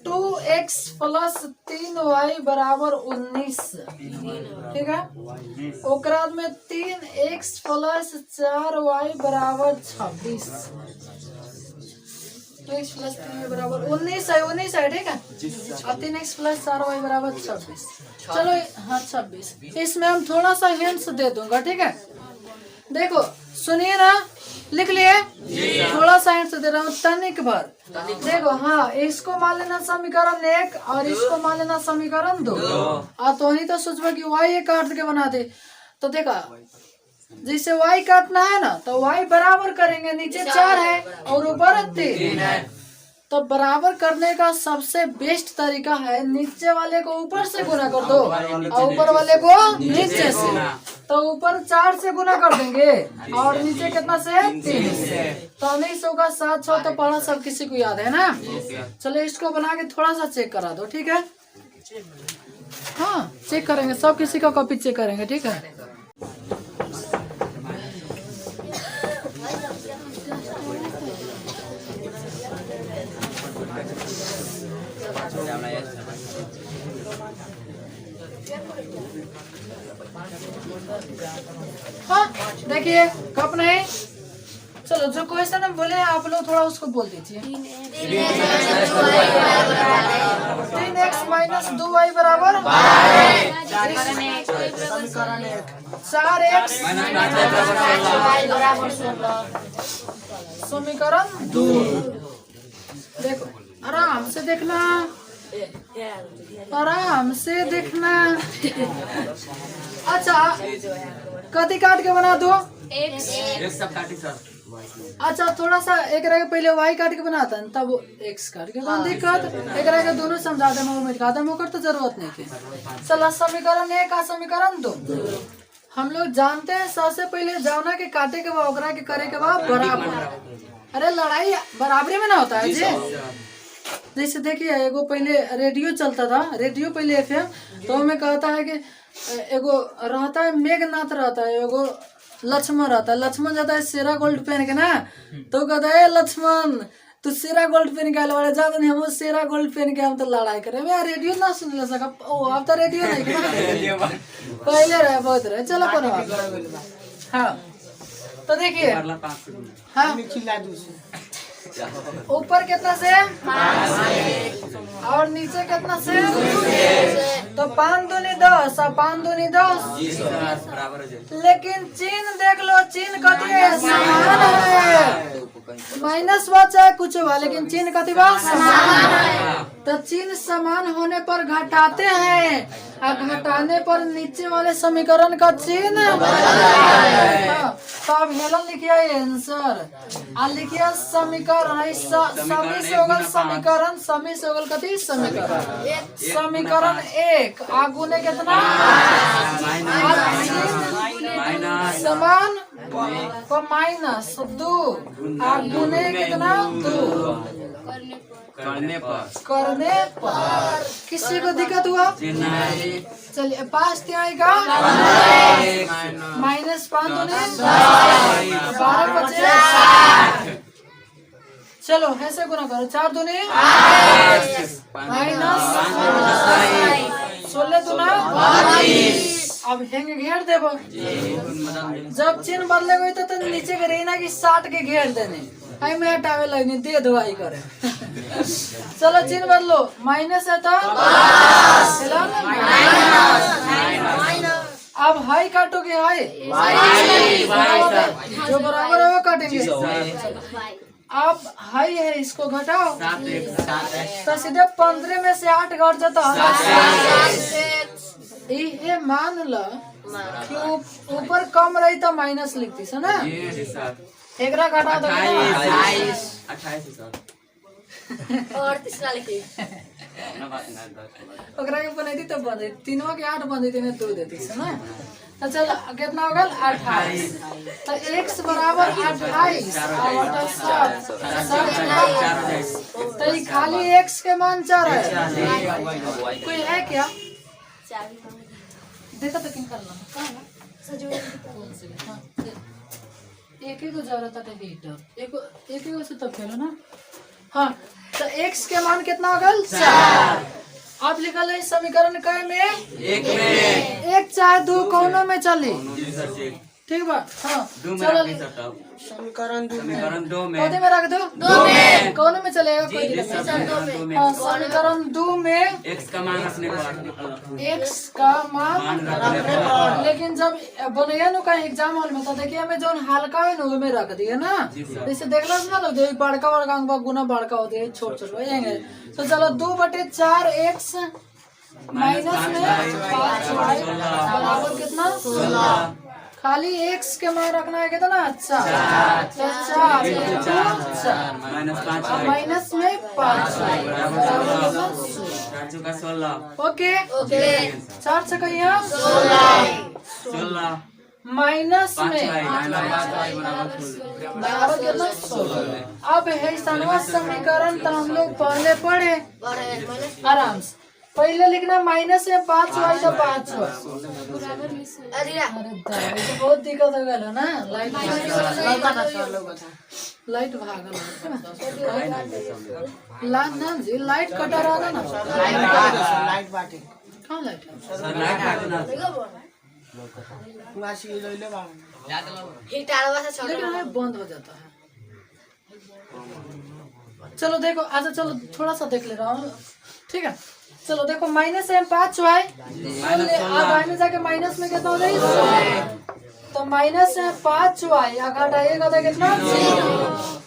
2x प्लस 3y बराबर 19, ठीक है। ओकरा में 3x प्लस 4y बराबर 26। 2x प्लस 3y बराबर 19 है, ठीक है। और 3x प्लस 4y बराबर 26। चलो हाँ 26। इसमें हम थोड़ा सा हिंट्स दे दूंगा, ठीक है। देखो सुनिए ना, लिख लिए, थोड़ा साइड से दे रहा हूँ, तनिक भर। देखो हाँ, इसको मान लेना समीकरण 1 और इसको मान लेना समीकरण 2। और तो ही तो सोचबा कि y ये काट के बना दे। तो देखा जैसे y काटना है ना, तो y बराबर करेंगे, नीचे 4 है और ऊपर 3 है। तो बराबर करने का सबसे बेस्ट तरीका है, नीचे वाले को ऊपर से गुना कर दो और ऊपर वाले को नीचे से। तो ऊपर 4 से गुना कर देंगे और नीचे कितना से 3 से। तो 1900 का 7 6 तो पढ़ा सब किसी को याद है ना। चलो इसको बना के थोड़ा सा चेक करा दो, ठीक है। हाँ चेक करेंगे, सब किसी का कॉपी चेक करेंगे, ठीक है। हाँ देखिए कप नहीं, चलो जो क्वेश्चन हम बोले आप लोग थोड़ा उसको बोल दीजिए। 3x माइनस 2y बराबर 4x समीकरण 2। देखो आराम से देखना, आराम से देखना। अच्छा कति काट के बना दो, एक सब काटी सर। अच्छा थोड़ा सा एक रह पहले y काट के बनाता है तब x काट के कौन दिक्कत, एक रह के दोनों समझा दे खत्म होकर तो जरूरत नहीं थी। चला समीकरण 1 का समीकरण 2 हम लोग जानते हैं। सबसे पहले जाना के काटे के बाद ओकरा के करे के बाद बराबर। अरे लड़ाई बराबरी में ना होता है जी। जैसे देखिए एगो पहले रेडियो चलता था, रेडियो पहले FM, तो हमें कहता है कि एगो रहता है मेघनाथ रहता है, एगो लक्ष्मण रहता है। लक्ष्मण जाता है शेरा गोल्ड पहन के ना, तो कहता है लक्ष्मण तू शेरा गोल्ड पहन के आए जा नहीं, हम शेरा गोल्ड पहन के हम तो लड़ाई करे। मैं रेडियो ना सुन ले सका, ओ अब तो रेडियो नहीं पहले रहे बहुत रहे। चलो पर हाँ तो देखिए हाँ ऊपर कितना से और नीचे कितना से, तो 5 दूनी 10 और 5 दूनी 10। लेकिन चिन्ह देख लो, चिन्ह कति समान है, माइनस हुआ चाहे कुछ हुआ लेकिन चिन्ह कति समान है। तो चिन्ह समान होने पर घटाते हैं और घटाने पर नीचे वाले समीकरण का चिन्ह तो अब हेलन लिखिए आंसर और लिखिए समीकरण समी से होगल समीकरण, समी से होगल कति समीकरण। समीकरण 1 आगू ने कितना समान को माइनस 2 आगू ने कितना 2 करने पर किसी को दिक्कत हुआ? चलिए पास आएगा -5 दूनी 12 बचे। चलो ऐसे गुना करो, 4 दूनी -16 दूना 22। अब हेंग घेर देबो, जब चिन्ह बदले गई तो नीचे के रही ना कि 60 के घेर देने आई में हटावे लगनी दे दुआई करे। चलो चिन्ह बदलो, माइनस है तो अब हाई काटोगे, हाई जो बराबर है वो काटेंगे। अब हाई है इसको घटाओ तो सीधे 15 में से 8 घट जाता है। ये मान लो कि ऊपर कम रही तो माइनस लिखती है ना, एक घटा दो 28 ओकरा के बनेती तो बने तीनों के 8 बन देती 2 देती है ना। तो चल कितना होगा 28, तो x बराबर 28 तो ये खाली x के मान 4 है। कोई है क्या देखा तो किन करना एक ही को जरूरत है हीटर, एक ही से तब खेलो ना। हाँ तो x के मान कितना होगा 4। आप लिखल है समीकरण कई में 1 चाहे 2 कौनों में चली ठीक बा। हाँ दो में चलो रखी सर तब समीकरण दो में समीकरण 2 में कौन में रख दो? कौन में चलेगा? कोई जी दिक्कत सर नहीं। समीकरण 2 में हाँ समीकरण 2 में x का मान रखने पर x का मान मान रखने पर लेकिन जब बनैया नु का एग्जाम हॉल में तो देखिए हमें जोन हल्का है नु में रख दिए ना, जैसे देखला ना लोग जो बड़का बड़का अंक गुना बड़का होते हैं छोट छोट हो जाएंगे। तो चलो 2/4x माइनस में 5y बराबर कितना? 16। खाली x के मान रखना है कितना? अच्छा 4 माइनस में 5 16 ओके। ओके 4 से कहिए 16 माइनस में 5y बराबर कितना? 16। अब है सनवा समीकरण तो हम लोग पहले पढ़े बड़े आराम से। पहले लिखना माइनस में 5y तो 5y। अरे अरे दादा ये तो बहुत दिक्कत हो गया ना। लाइट भागल ना जी, लाइट कटा रहा ना। लाइट बाटे कहाँ लाइट है? सर लाइट काटना वासी ले ले बा हिटारवा से छोड़ लेकिन हमें बंद हो जाता है। चलो देखो, अच्छा चलो थोड़ा सा देख ले रहा हूँ, ठीक है। चलो देखो माइनस है 5y, में जाके माइनस में कितना हो जाएगा? तो माइनस है 5y घटाइएगा तो कितना? 0।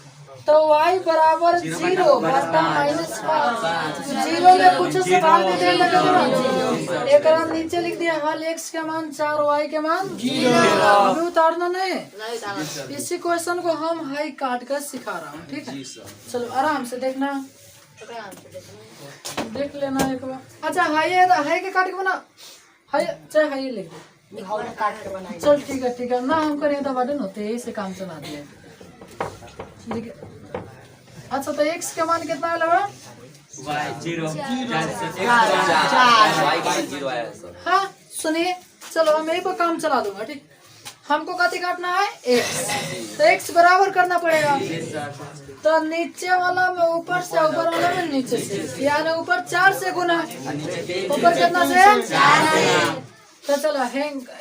तो y बराबर 0 बटा माइनस 5। 0 में कुछ से भाग देते हैं एक नीचे लिख दिया हल x के मान 4y के मान 0। अभी उतारना नहीं, नहीं तारा इसी क्वेश्चन को हम हाई काट कर सिखा रहा हूँ, ठीक है। चलो आराम से देखना, देख लेना एक बार। अच्छा हाई है तो हाई के काट के बना, हाई चाहे हाई लिख दे, काट के बनाई चल ठीक है ना। हम करें तो बटन होते हैं से काम चला दिया, ठीक है। अच्छा तो x के मान कितना लगा? y 0 हाँ सुनिए, चलो हम यही पर काम चला दूंगा, ठीक। हमको कति काटना है? x। तो x बराबर करना पड़ेगा, तो नीचे वाला में ऊपर से, ऊपर वाला में नीचे से, यानी ऊपर 4 से गुना, ऊपर कितना से? 4। तो चलो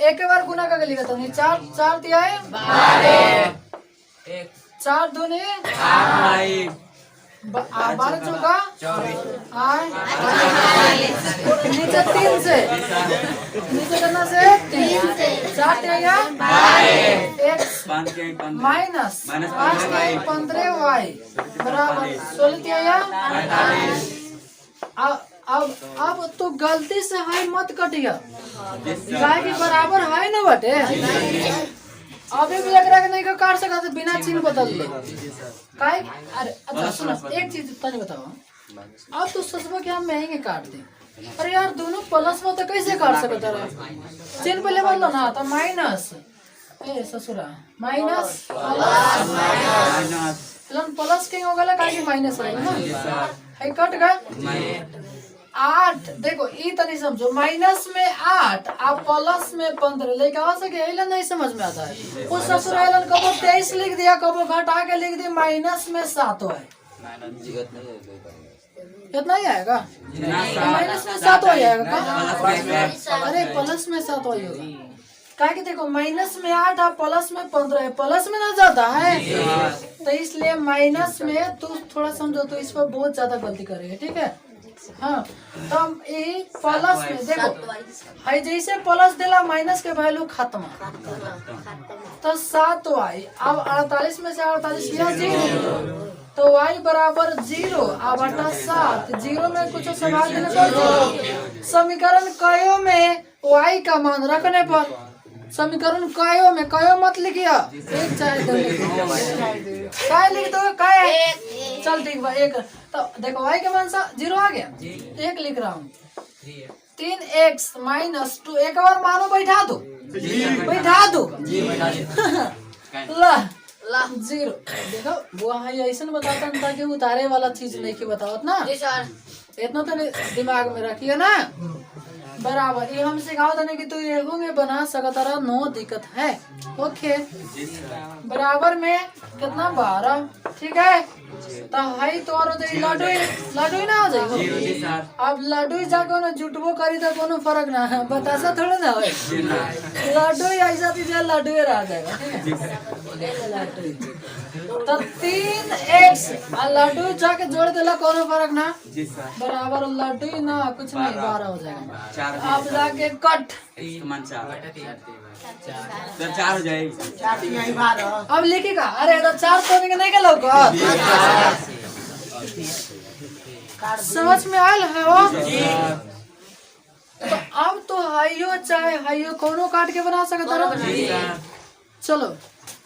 एक बार गुना करके लिखा था, 4 दिया है 4 दूनी 12 चौका नीचे 3 से, नीचे कितना से? 3। 4 दिया x माइनस 15y बराबर 16 दिया। अब तो गलती से हाई मत कटिया, गाय के बराबर हाई न बटे। अभी भी लग रहा है कि नहीं काट सका तो बिना चिन्ह बदल ले काय। अरे अच्छा सुनो एक चीज तने बताओ, अब तो सोचबो कि हम महंगे काट दे, अरे यार दोनों प्लस में तो कैसे काट सकता रहा? चिन्ह पहले बदलो ना, तो माइनस ए ससुरा माइनस प्लस के हो गला काहे माइनस रहेगा ना, है कट गया 8। देखो ई तनी समझो, माइनस में 8 आप प्लस में 15 लेके आ सके, एलन नहीं समझ में आता है। उस ससुरा एलन कबो 23 लिख दिया, कबो घटा के लिख दिया, माइनस में 7 है, कितना ही आएगा? माइनस में 7 हो जाएगा का? अरे प्लस में 7 हो जाएगा, क्या कि देखो माइनस में 8 आप प्लस में 15 है, प्लस में ना जाता है, तो इसलिए माइनस में तो थोड़ा समझो, तो इस पर बहुत ज्यादा गलती करेंगे, ठीक है। हाँ तो ये प्लस में देखो है, जैसे प्लस देला माइनस के वैल्यू खत्म, तो 7y। अब 48 में से 48 गया 0, तो y बराबर 0 अब 7 0 में कुछ सवाल देने पर समीकरण कयो में y का मान रखने पर, समीकरण कयो में कयो मत लिखिया, एक चाहे दो काय लिख दो काय, चल ठीक बा एक। तो देखो y के मान 0 आ गया, 1 लिख रहा हूँ। 3x माइनस 2 एक बार मानो बैठा दो, बैठा दो ला 0। देखो वो ऐसा बताता था कि उतारे वाला चीज नहीं की बतावत ना, जी सर इतना तो दिमाग में रखिए ना। बराबर ये हम सिखाओ देने कि तू एगो में बना सकता रहा, नो दिक्कत है। ओके बराबर में कितना 12, ठीक है। तो हाई तो और लड्डू लड्डू ना हो जाएगा। अब लड्डू जाके ना जुटबो करी तो कोनो फर्क ना है, बतासा थोड़ा ना हो। लड्डू ऐसा दीजिए लड्डू रह जाएगा, ठीक है। लड्डू तो 3x और लड्डू जाके जोड़ देला कोनो फर्क ना, बराबर लड्डू ना कुछ नहीं 12 हो जाएगा। अब जाके कट तो 4 हो जाएगी। 4 यही 12। अब लिखेगा, अरे तो 4 तो नहीं के लोग समझ में आयल है वो। तो अब तो हाइयो चाहे हाइयो कोनो काट के बना सकता है। चलो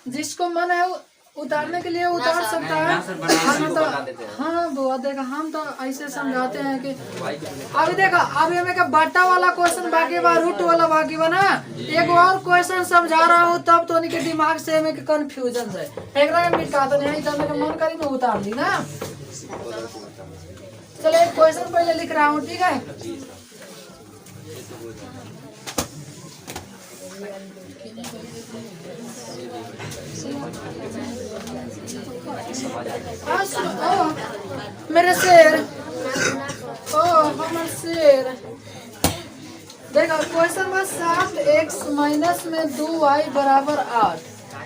जिसको मन है उतारने के लिए उतार सकता है। हम तो हाँ बुआ देखा, हम तो ऐसे समझाते हैं कि अभी देखा अभी हमें का बाटा वाला क्वेश्चन बाकी बा, रूट वाला बाकी बना। एक और क्वेश्चन समझा रहा हूँ तब तो उनके दिमाग से हमें कंफ्यूजन है। एक मिटा तो नहीं जब मेरा मन करी तो उतार ली ना। चलो एक क्वेश्चन पहले लिख रहा हूँ, ठीक है। मेरे शेर ओ हमारे शेर देखो क्वेश्चन में 7x माइनस में 2y बराबर 8,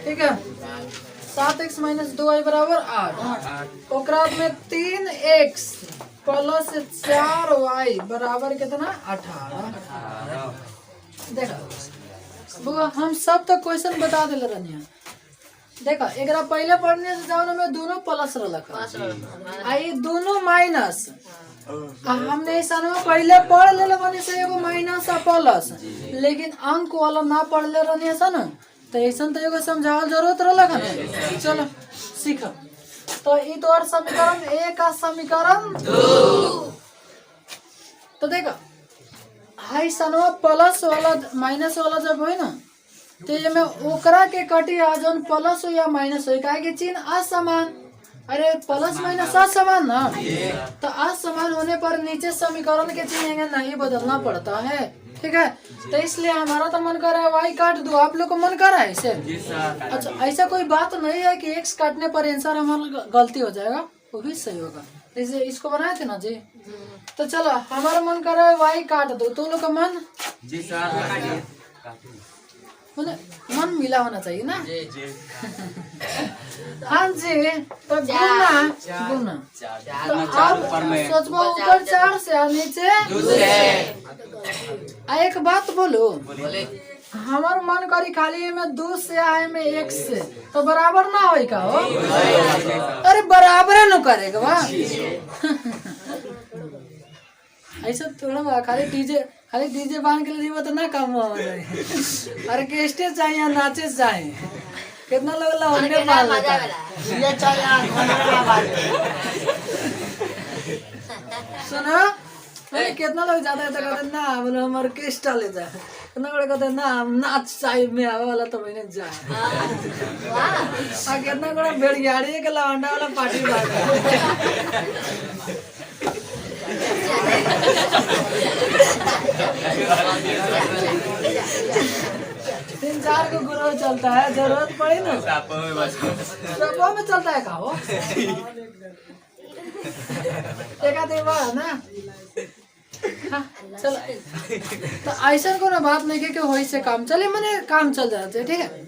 ठीक है। 7x माइनस 2y बराबर 8 ओकरा में 3x प्लस 4y बराबर कितना 18। देखो बुआ हम सब तक क्वेश्चन बता दिल रनिया। देखो एक पहले पढ़ने से जाओ में दोनों प्लस आई दोनों माइनस। हमने इस पहले पढ़ ले बनी से एगो माइनस और प्लस, लेकिन अंक वाला ना पढ़ ले रही सन तो ऐसा तो एगो समझावल जरूरत रहा। चलो सीख। तो ये तो और समीकरण 1 का समीकरण 2। तो देखो हाई सनवा प्लस वाला माइनस वाला जब हो ना तो ये में ओकरा के कटी आ जौन प्लस हो या माइनस हो, काहे कि चिन्ह असमान। अरे प्लस माइनस असमान ना, तो असमान होने पर नीचे समीकरण के चिन्ह नहीं बदलना पड़ता है, ठीक है। तो इसलिए हमारा तो मन कर रहा है वाई काट दो, आप लोग को मन कर रहा है इसे। अच्छा ऐसा कोई बात नहीं है कि एक्स काटने पर आंसर हमारा गलती हो जाएगा, वो भी सही होगा। इसे इसको बनाए थे ना जी। तो चलो हमारा मन कर रहा है वाई काट दो, तो लोग का मन जी सर मन मिला होना चाहिए ना। हाँ जी तो गुना गुना तो अब सोचबो ऊपर 4 से नीचे 2 से। एक बात बोलो, हमार मन करी खाली में 2 से आए में 1 से तो बराबर ना होई का हो। अरे बराबर न करेगा बा ऐसा थोड़ा बा। खाली डीजे बांध के लिए तो ना काम हो जाए। अरे केस्टे चाहिए नाचे चाहिए, कितना लोग होने पाल लेता है। ये चाहिए सुना मैंने कितना लोग जाता है तो कहते ना बोलो हम ऑर्केस्ट्रा ले जाए, कितना लोग कहते ना हम नाच साइड में आवे वाला तो मैंने जाए। हाँ कितना बड़ा बेड़ियाड़ी के लौंडा वाला पार्टी बात। 3-4 को गुरु चलता है, जरूरत पड़ी ना सब में चलता है। कहा है ना। हाँ, चलो तो ऐसा को ना बात नहीं कि वही से काम चले, मैंने काम चल जाते, ठीक है।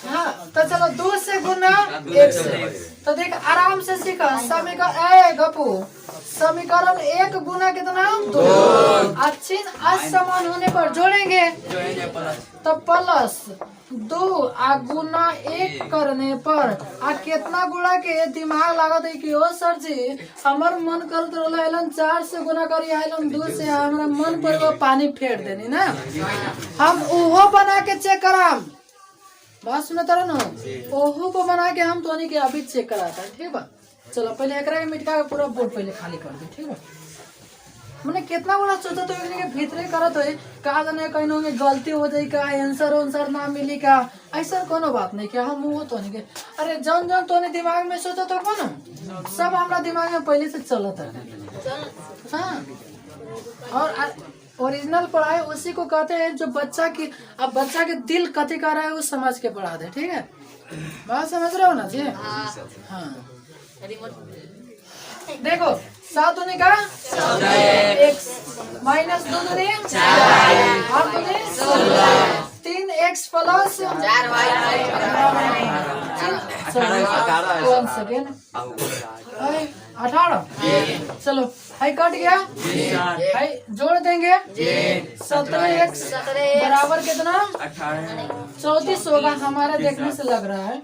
हाँ तो चलो 2 से गुना 1 से। तो देख आराम से सीखा समीकरण गपू समीकरण 1 गुना कितना 2 अच्छी असमान होने पर जोड़ेंगे तो प्लस 2 आ गुना 1 करने पर आ कितना गुणा के दिमाग लागत है कि ओ सर जी हमार मन करत रहलन 4 से गुना करी आइलन 2 से, हमारा मन पर वो पानी फेर देनी ना। हम ओहो बना के चेक कराम, बात सुना तारा ना, ओहो को बना के हम तो नहीं के अभी चेक कराता, ठीक बा। चलो पहले एकरा के मिटका के पूरा बोर्ड पहले खाली कर दे, ठीक है। मैंने कितना बड़ा सोचा तो इनके भीतरे करत है का जाने कहीं में गलती हो जाए का, आंसर ना मिली का, ऐसा कोनो बात नहीं क्या हम वो तो नहीं के। अरे जन जन तो नहीं दिमाग में सोचा तो कौन सब हमारा दिमाग में पहले से चलता है। हाँ और ओरिजिनल पढ़ाई उसी को कहते हैं जो बच्चा की, अब बच्चा के दिल कथी कर रहा है वो समझ के पढ़ा दे, ठीक है। बात समझ रहे हो ना जी? हाँ देखो 7 दूनी का x माइनस 2 दूनी 8 दूनी 3x प्लस 4y 18। चलो हाई कट गया, हाई जोड़ देंगे 17x बराबर कितना 34 होगा हमारे देखने से लग रहा है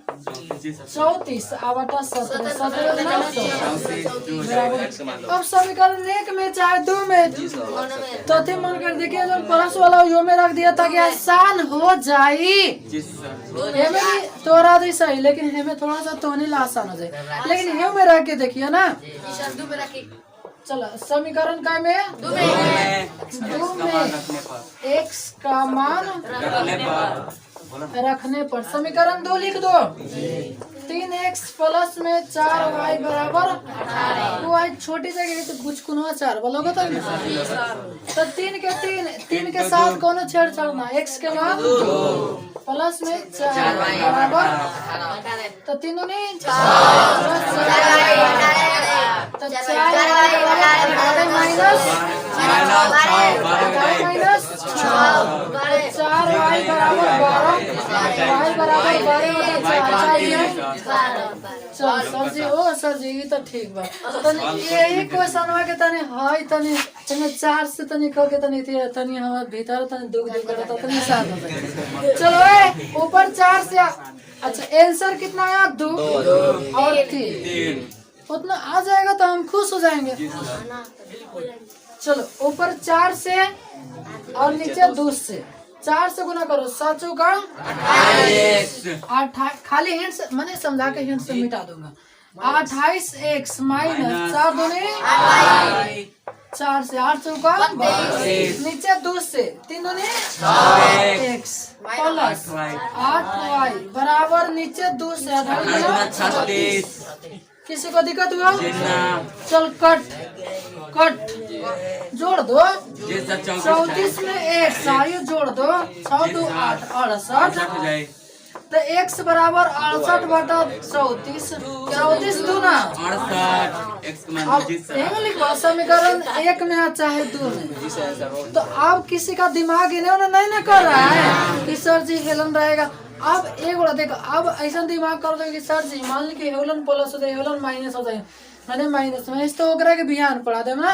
34 आवटा 17 अब समीकरण 1 में चाहे 2 में तो थे मन कर देखिए जो प्लस वाला यो में रख दिया ताकि आसान हो जाए। हमें भी थोड़ा तो सही लेकिन हमें थोड़ा सा तो नहीं आसान हो जाए, लेकिन ये में रख के देखिए ना। चलो समीकरण का में 2 में x का मान रखने पर समीकरण 2 लिख दो। 3x प्लस में 4y बराबर 2y छोटी जगह तो कुछ कुनवा 4 बोलोगे तो 3 के साथ कौन छेड़छाड़ ना, x के मान 2 प्लस में 4y बराबर तो तीनों ने 4 माइनस 4y बराबर 12 सर जी ओ सर जी ये तो ठीक बा तनी यही क्वेश्चन हुआ के तनी हाय तनी 4 से तनी कह के तनी हम भीतर तनी दुख करता तनी साथ हो जाए। चलो ए ऊपर 4 से अच्छा आंसर कितना आया 2 और 3 उतना आ जाएगा तो हम खुश हो जाएंगे। चलो ऊपर 4 से और नीचे 2 से 4 से गुना करो 7 का 28 खाली हिंट से मैंने समझा के हिंट से मिटा दूंगा 28x माइनस 4 दूनी 4 से 8 चौका नीचे 2 से 3 दूनी x प्लस 8y बराबर नीचे 2 से 36। किसी को दिक्कत हुआ चल कट जोड़ दो 34 में x आयु जोड़ दो 6 2 8 68 तो x बराबर 68 बटा 34 34 दो ना 68 लिखवा समीकरण 1 में चाहे 2 में। तो अब किसी का दिमाग इन्होंने नहीं ना कर रहा है कि सर जी हेलन रहेगा। अब एक बड़ा देखो अब ऐसा दिमाग कर दो कि सर जी मान ली कि हेलन प्लस हो जाए हेलन माइनस हो जाए मैंने माइनस में तो ओकरा के बिहान पढ़ा दे ना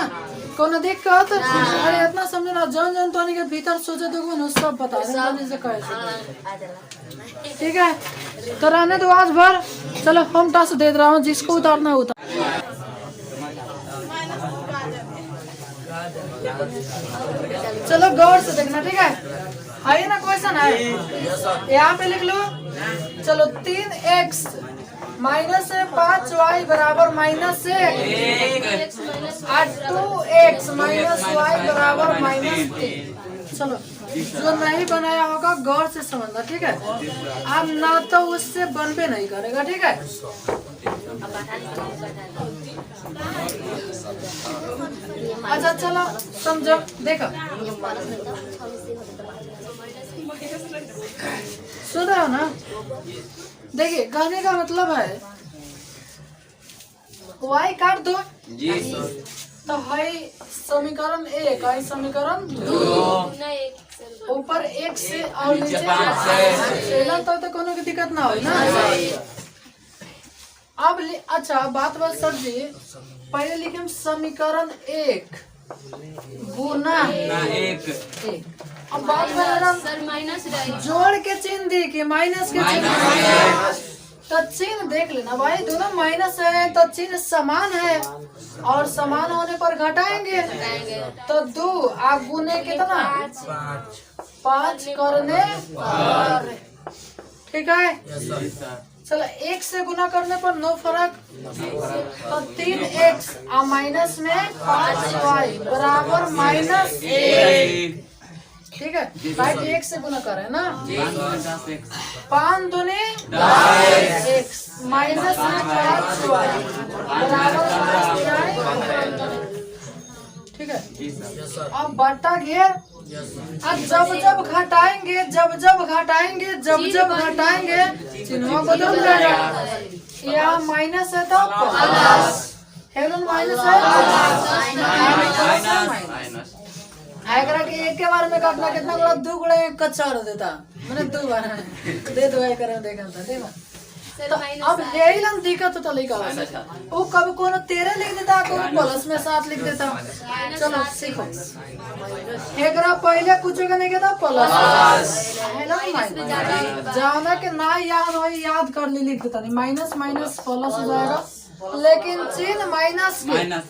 कोनो दिक्कत अरे इतना समझो ना जन तो के भीतर सोचे तो को सब बता दे से कहे ठीक है तो रहने दो आज भर। चलो हम टास दे रहा हूँ जिसको उतारना उतार। चलो गौर से देखना ठीक है आइए ना क्वेश्चन है यहाँ पे लिख लो। चलो 3x माइनस 5y बराबर माइनस 2x माइनस y बराबर माइनस 3। चलो जो नहीं बनाया होगा गौर से समझना ठीक है। अब ना तो उससे बनबे नहीं करेगा ठीक है। अच्छा चलो समझो देखो सुन रहे हो ना। देखिए कहने का मतलब है y काट दो जी तो है समीकरण 1 है समीकरण 2 ऊपर 1 से और नीचे 5 से तो कोनो की दिक्कत ना हो ना। अब अच्छा बात सर जी पहले लिखे समीकरण 1 गुना 1 अब बात सर माइनस जोड़ के चिन्ह दी कि माइनस के चिन्ह तो चिन्ह देख लेना भाई दोनों माइनस है तो चिन्ह समान है और समान होने पर घटाएंगे तो 2 आ गुने कितना 5 करने पर ठीक है। चलो 1 से गुना करने पर नो फर्क तो 3x और माइनस में 5y बराबर माइनस 1 ठीक है। राइट 1 से गुना कर रहे हैं ना 5 दूनी 10x माइनस में 5y बराबर 5y ठीक ठीक है। जी सर। अब बट्टा घेर, अब जब जब घटाएंगे चिन्ह बदल जाएगा। यहाँ माइनस है तो प्लस, हेलन माइनस है माइनस आएगा कि एक के बार में काटना कितना बड़ा 2 गुणा 1 का 4 देता, मैंने 2 बार दे दो है करे देखा था देखा। तो अब यही लन दिक्कत तो लिखा वो कभी कोनो 13 लिख देता, कोई प्लस में 7 लिख देता। चलो सीखो, एकरा पहले कुछ का नहीं कहता प्लस जाना के ना याद हो याद कर ली लिख देता नहीं, माइनस माइनस प्लस हो जाएगा, लेकिन चिन्ह माइनस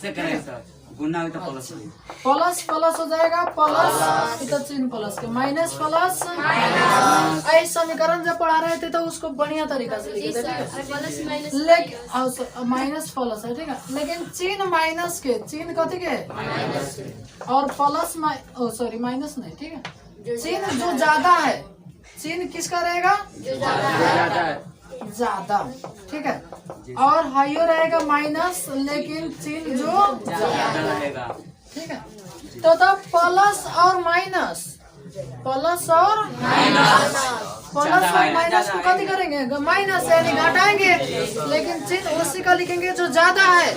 से करें सर, गुना भी तो प्लस प्लस प्लस हो जाएगा, प्लस इधर चिन्ह प्लस के माइनस प्लस ऐसे समीकरण जब पढ़ा रहे थे तो उसको बढ़िया तरीका से लिखे थे, लेकिन माइनस प्लस है ठीक है, लेकिन चिन्ह माइनस के चिन्ह कथी के और प्लस सॉरी माइनस नहीं ठीक है, चिन्ह जो ज्यादा है चिन्ह किसका रहेगा ज्यादा ठीक है, और हाइयो रहेगा माइनस, लेकिन चिन्ह जो ज्यादा रहेगा ठीक है। तो तब प्लस और माइनस प्लस और माइनस को कथी करेंगे माइनस यानी घटाएंगे, लेकिन चिन्ह उसी का लिखेंगे जो ज्यादा है।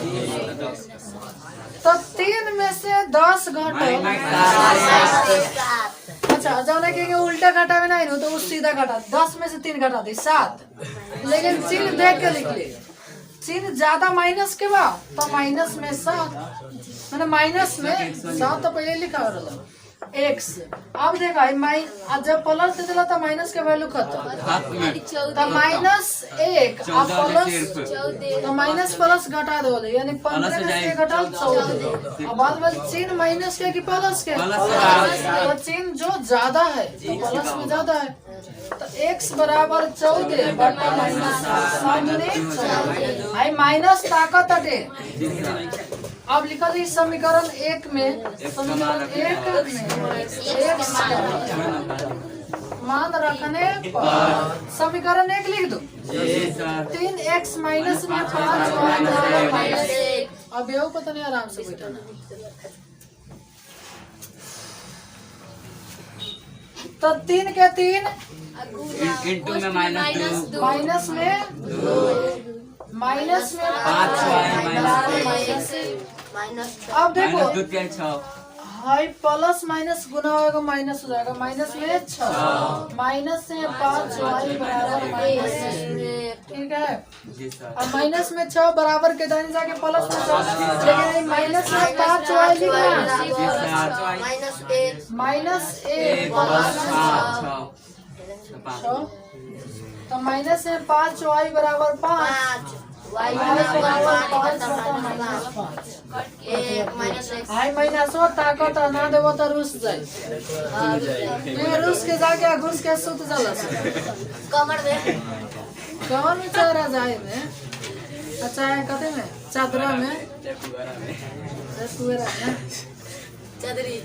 तो 3 में से 10 घटाओ, अच्छा जब कहेंगे उल्टा घटा में नहीं हो तो वो सीधा घटा, 10 में से 3 घटा दी 7, लेकिन चिन्ह देख के लिख ले, चिन्ह ज्यादा माइनस के बाद तो माइनस में 7 मैंने माइनस में 7 तो पहले लिखा हो रहा एक्स। अब देखा जब प्लस दे दिला तो माइनस के वैल्यू खत्म, तो माइनस 1 अब प्लस तो माइनस प्लस घटा दो यानी 15 में से घटा 14। अब बाद में चिन्ह माइनस के कि प्लस के, तो चिन्ह जो ज्यादा है तो प्लस में ज्यादा है, तो x बराबर 14 बटा माइनस ताकत अटे। अब लिखा जी समीकरण 1 में मान रखने पर समीकरण 1 लिख दो, 3x माइनस में 5 अब ये पता नहीं आराम से बैठाना। तो 3 के 3 इंटू में माइनस में अब देखो 2 3 6 हाई प्लस माइनस गुना होगा माइनस हो जाएगा, माइनस में 6 माइनस से 5 y बराबर माइनस ठीक है। जी सर। अब माइनस में 6 बराबर के दानी जाके प्लस में 6, लेकिन माइनस में 5 y लिखना माइनस 1 तो माइनस से 5 y बराबर 5 हाई माइनस हो ताकत ना देव तो रुस जाए, रुस के जाके घुस के सुत जाला कमर में चेहरा जाए में अच्छा है कते में चादरा में चदरी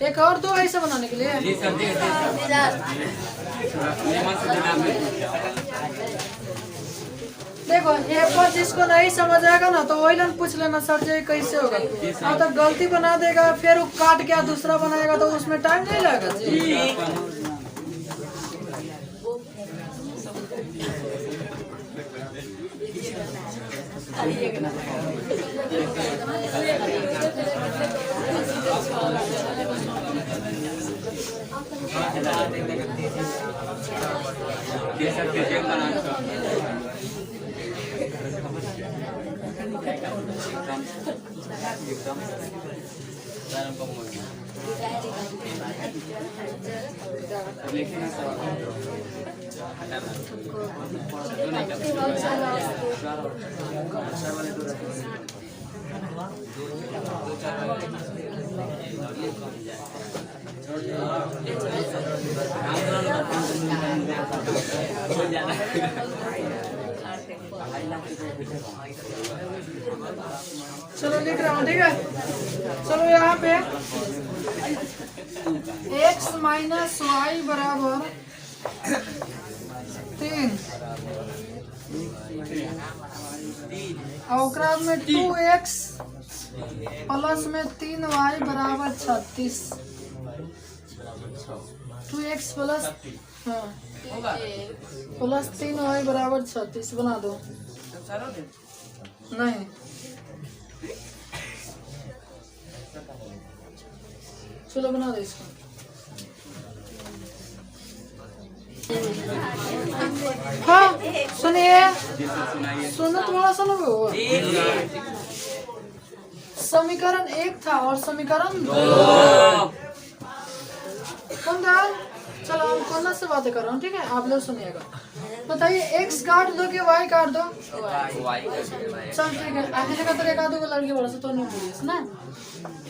एक और दो ऐसे बनाने के लिए जी सर। देखो एक बार जिसको नहीं समझ आएगा ना तो वही लन पूछ लेना सर जी कैसे होगा, हाँ तो गलती बना देगा फिर वो काट के दूसरा बनाएगा तो उसमें टाइम नहीं लगेगा जी। चलो लिख रहा हूँ ठीक है। चलो यहाँ पे x माइनस वाई बराबर 3 और ओकरा में 2x प्लस में 3y बराबर 36। 2x प्लस हाँ प्लस 3y बराबर 36 बना दो। नहीं चलो बना दो इसको। हाँ सुनिए सुनो तुम्हारा सुनो। समीकरण 1 था और समीकरण 2। कौन था? चलो हम कौन से बातें कर रहा हूँ, ठीक है आप लोग सुनिएगा। बताइए x काट दो कि y काट दो? चल ठीक है ऐसे का तरीका दो लड़की बड़ा से तो नहीं बोलिए ना।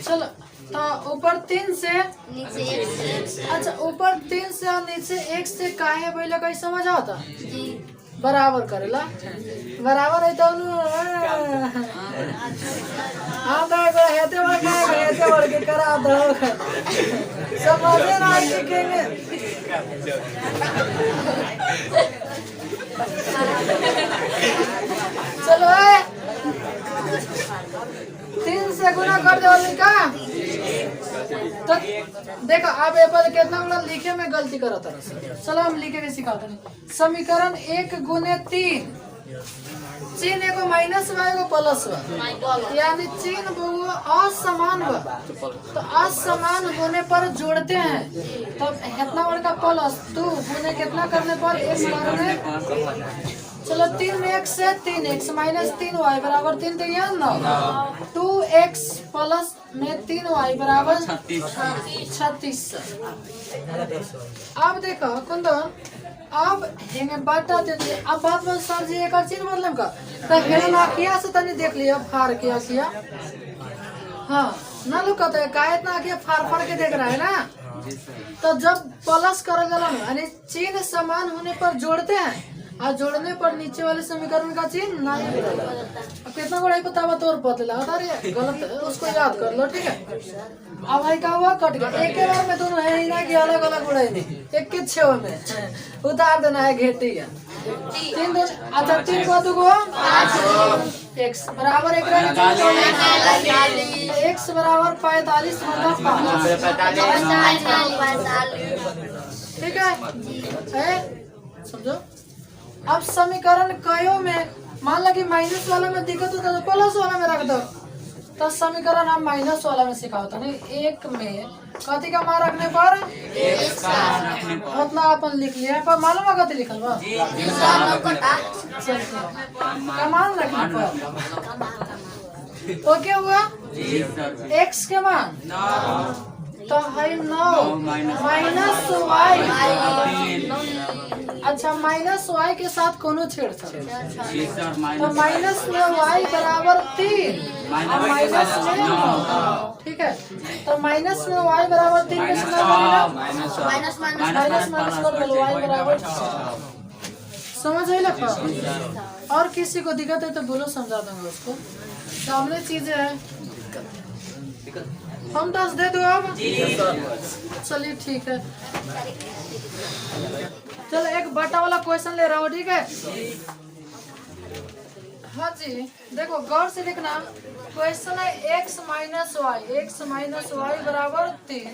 चलो तो ऊपर 3 से नीचे 1 से अच्छा ऊपर 3 से और नीचे 1 से काहे पहले कहीं समझ आता बराबर करेला बराबर है तो हाँ हेते बढ़ के करा दो समझे ना लिखेंगे। चलो 3 से गुना कर दो का तो देखो आप एप्पल कितना बड़ा लिखे में गलती करा था। चलो हम लिखे के सिखाते हैं। समीकरण 1 गुने 3 चिन्ह एगो माइनस बा एगो प्लस बा यानी चिन्ह वो असमान बा तो असमान होने पर जोड़ते हैं तब इतना बड़ा प्लस 2 गुने कितना करने पर 1 करने। चलो 3 में 1 से 3x माइनस 3y बराबर 3 तो यहाँ 9 2x प्लस में 3y बराबर 36। अब देखो कौन तो अब हेंगे बाटा दे दे। अब बात बस सर जी एक चीज मतलब का तो हेरन आखिया से तनी देख लिया फाड़ के आखिया। हाँ ना लोग कहते हैं का इतना आखिया फाड़ के देख रहा है ना। तो जब प्लस कर जाला ना यानी चिन्ह समान होने पर जोड़ते हैं और जोड़ने पर नीचे वाले समीकरण का चिन्ह नहीं बदलता। अब कितना बड़ा पता बता और बदला अरे गलत है उसको याद कर लो ठीक है। अब भाई का हुआ कट गया एक बार में दोनों है ही ना कि अलग अलग उड़े नहीं एक के 6 में उतार देना है घेटी है 3 2 अच्छा 3 को 2 को x बराबर 1 x बराबर 45 मतलब 5 ठीक है समझो। अब समीकरण कयो में मान लो कि माइनस वाला में दिक्कत होता तो प्लस वाला में रख दो तो समीकरण हम माइनस वाला में सिखाओ तो नहीं 1 में कथी का मान रखने पर उतना अपन लिख लिया पर मालूम है कथी लिखल बा का मान रखने पर तो क्या हुआ x के मान तो है 9 माइनस y। अच्छा माइनस y के साथ कोनो छेड़छाड़ तो माइनस में y बराबर 3 और माइनस में 9 ठीक है। तो माइनस में y बराबर 3 के साथ माइनस कर दो y बराबर समझ आई लगा। और किसी को दिक्कत है तो बोलो समझा दूंगा उसको। सामने चीजें है हम 10 दे दो अब चलिए ठीक है। चलो एक बटा वाला क्वेश्चन ले रहा हूँ ठीक है। हाँ जी देखो गौर से देखना क्वेश्चन है x माइनस वाई बराबर 3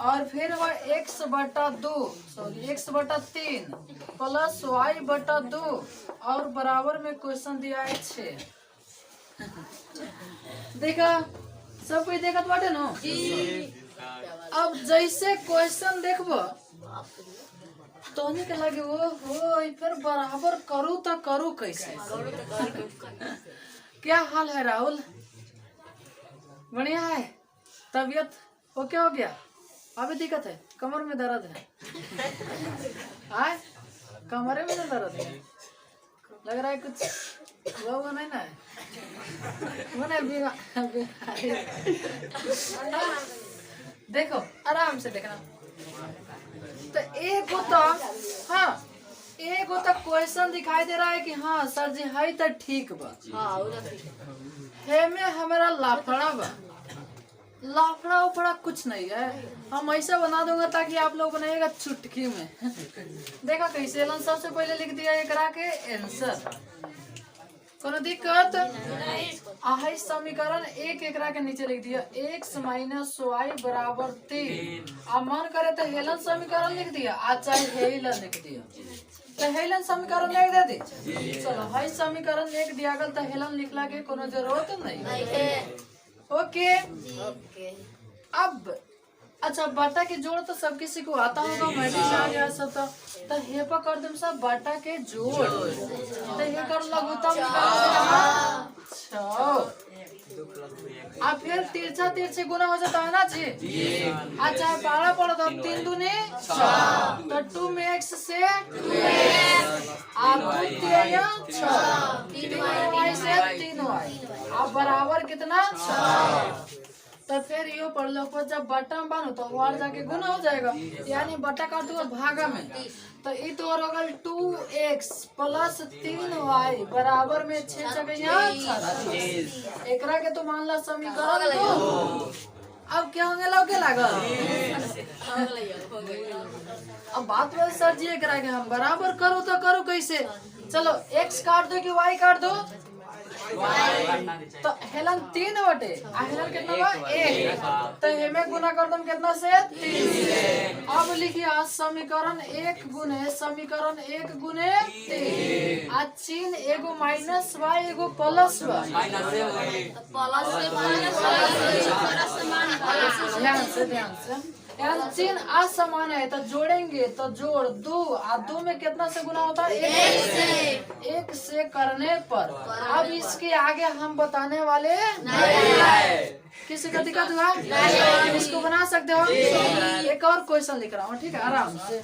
और फिर वह x बटा 2 प्लस y बटा 2 और बराबर में क्वेश्चन दिया है 6। देखा सब कोई देखत बाटे ना। अब जैसे क्वेश्चन देखबो तो नहीं के लगे वो हो फिर बराबर करूँ तो करूँ कैसे। क्या हाल है राहुल बढ़िया है तबीयत ओके हो गया अभी दिक्कत है कमर में दर्द है आए कमरे में दर्द है लग रहा है कुछ वो नहीं ना देखो आराम से देखना तो एक होता हाँ एक होता क्वेश्चन दिखाई दे रहा है कि हाँ सर जी है तो ठीक बा है में हमारा लाफड़ा बा लाफड़ा उफड़ा कुछ नहीं है, हम ऐसा बना दूंगा ताकि आप लोग बनाइएगा चुटकी में। देखा कैसे लन, सबसे पहले लिख दिया एकरा के आंसर, कोनो दिक्कत आहे समीकरण एक एकरा के नीचे लिख दिया x माइनस वाई बराबर 3। अब मन करे तो हेलन समीकरण लिख दिया, आज चाहे हेलन लिख दिया, तो हेलन समीकरण लिख दे दी। चलो हाई समीकरण लिख दिया गल तो हेलन लिखला के कोनो जरूरत नहीं। ओके अब अच्छा बाटा के जोड़ तो सब किसी को आता होगा, मैं भी आ गया सब। तो हे पर कर दूं सब बाटा के जोड़, तो हे कर लघुत्तम अच्छा, अब फिर तिरछा तिरछे गुना हो जाता है ना जी। अच्छा 12 पढ़ो तो 3 दूनी 6, तो 2 में x से 2 3 y से 3y, अब बराबर कितना 6। तो फिर यो पढ़ लो को जब बट्टा में बानो तो वार जाके गुना हो जाएगा, यानी बट्टा काट दूंगा भागा में, तो ये तो और होगा 2x प्लस 3y बराबर में 6 जगह एकरा के तो मान ला समीकरण तो अब क्या होंगे लोग के लागल। अब बात बस सर जी एकरा के हम बराबर करो तो करो कैसे, चलो x काट दो कि y काट दो, तो हेलन 3 बटे हेलन कितना हुआ 1, तो हेमे गुना कर दम कितना से 3। अब लिखिए आज समीकरण 1 गुने 3, आज चिन्ह एगो माइनस वाई एगो प्लस वाई, ध्यान से चिन्ह असमान है तो जोड़ेंगे तो जोड़ 2 और 2 में कितना से गुना होता है 1 से करने पर। अब इसके आगे हम बताने वाले नहीं, किसी का दिक्कत हुआ इसको बना सकते हो। एक और क्वेश्चन लिख रहा हूँ, ठीक है आराम से।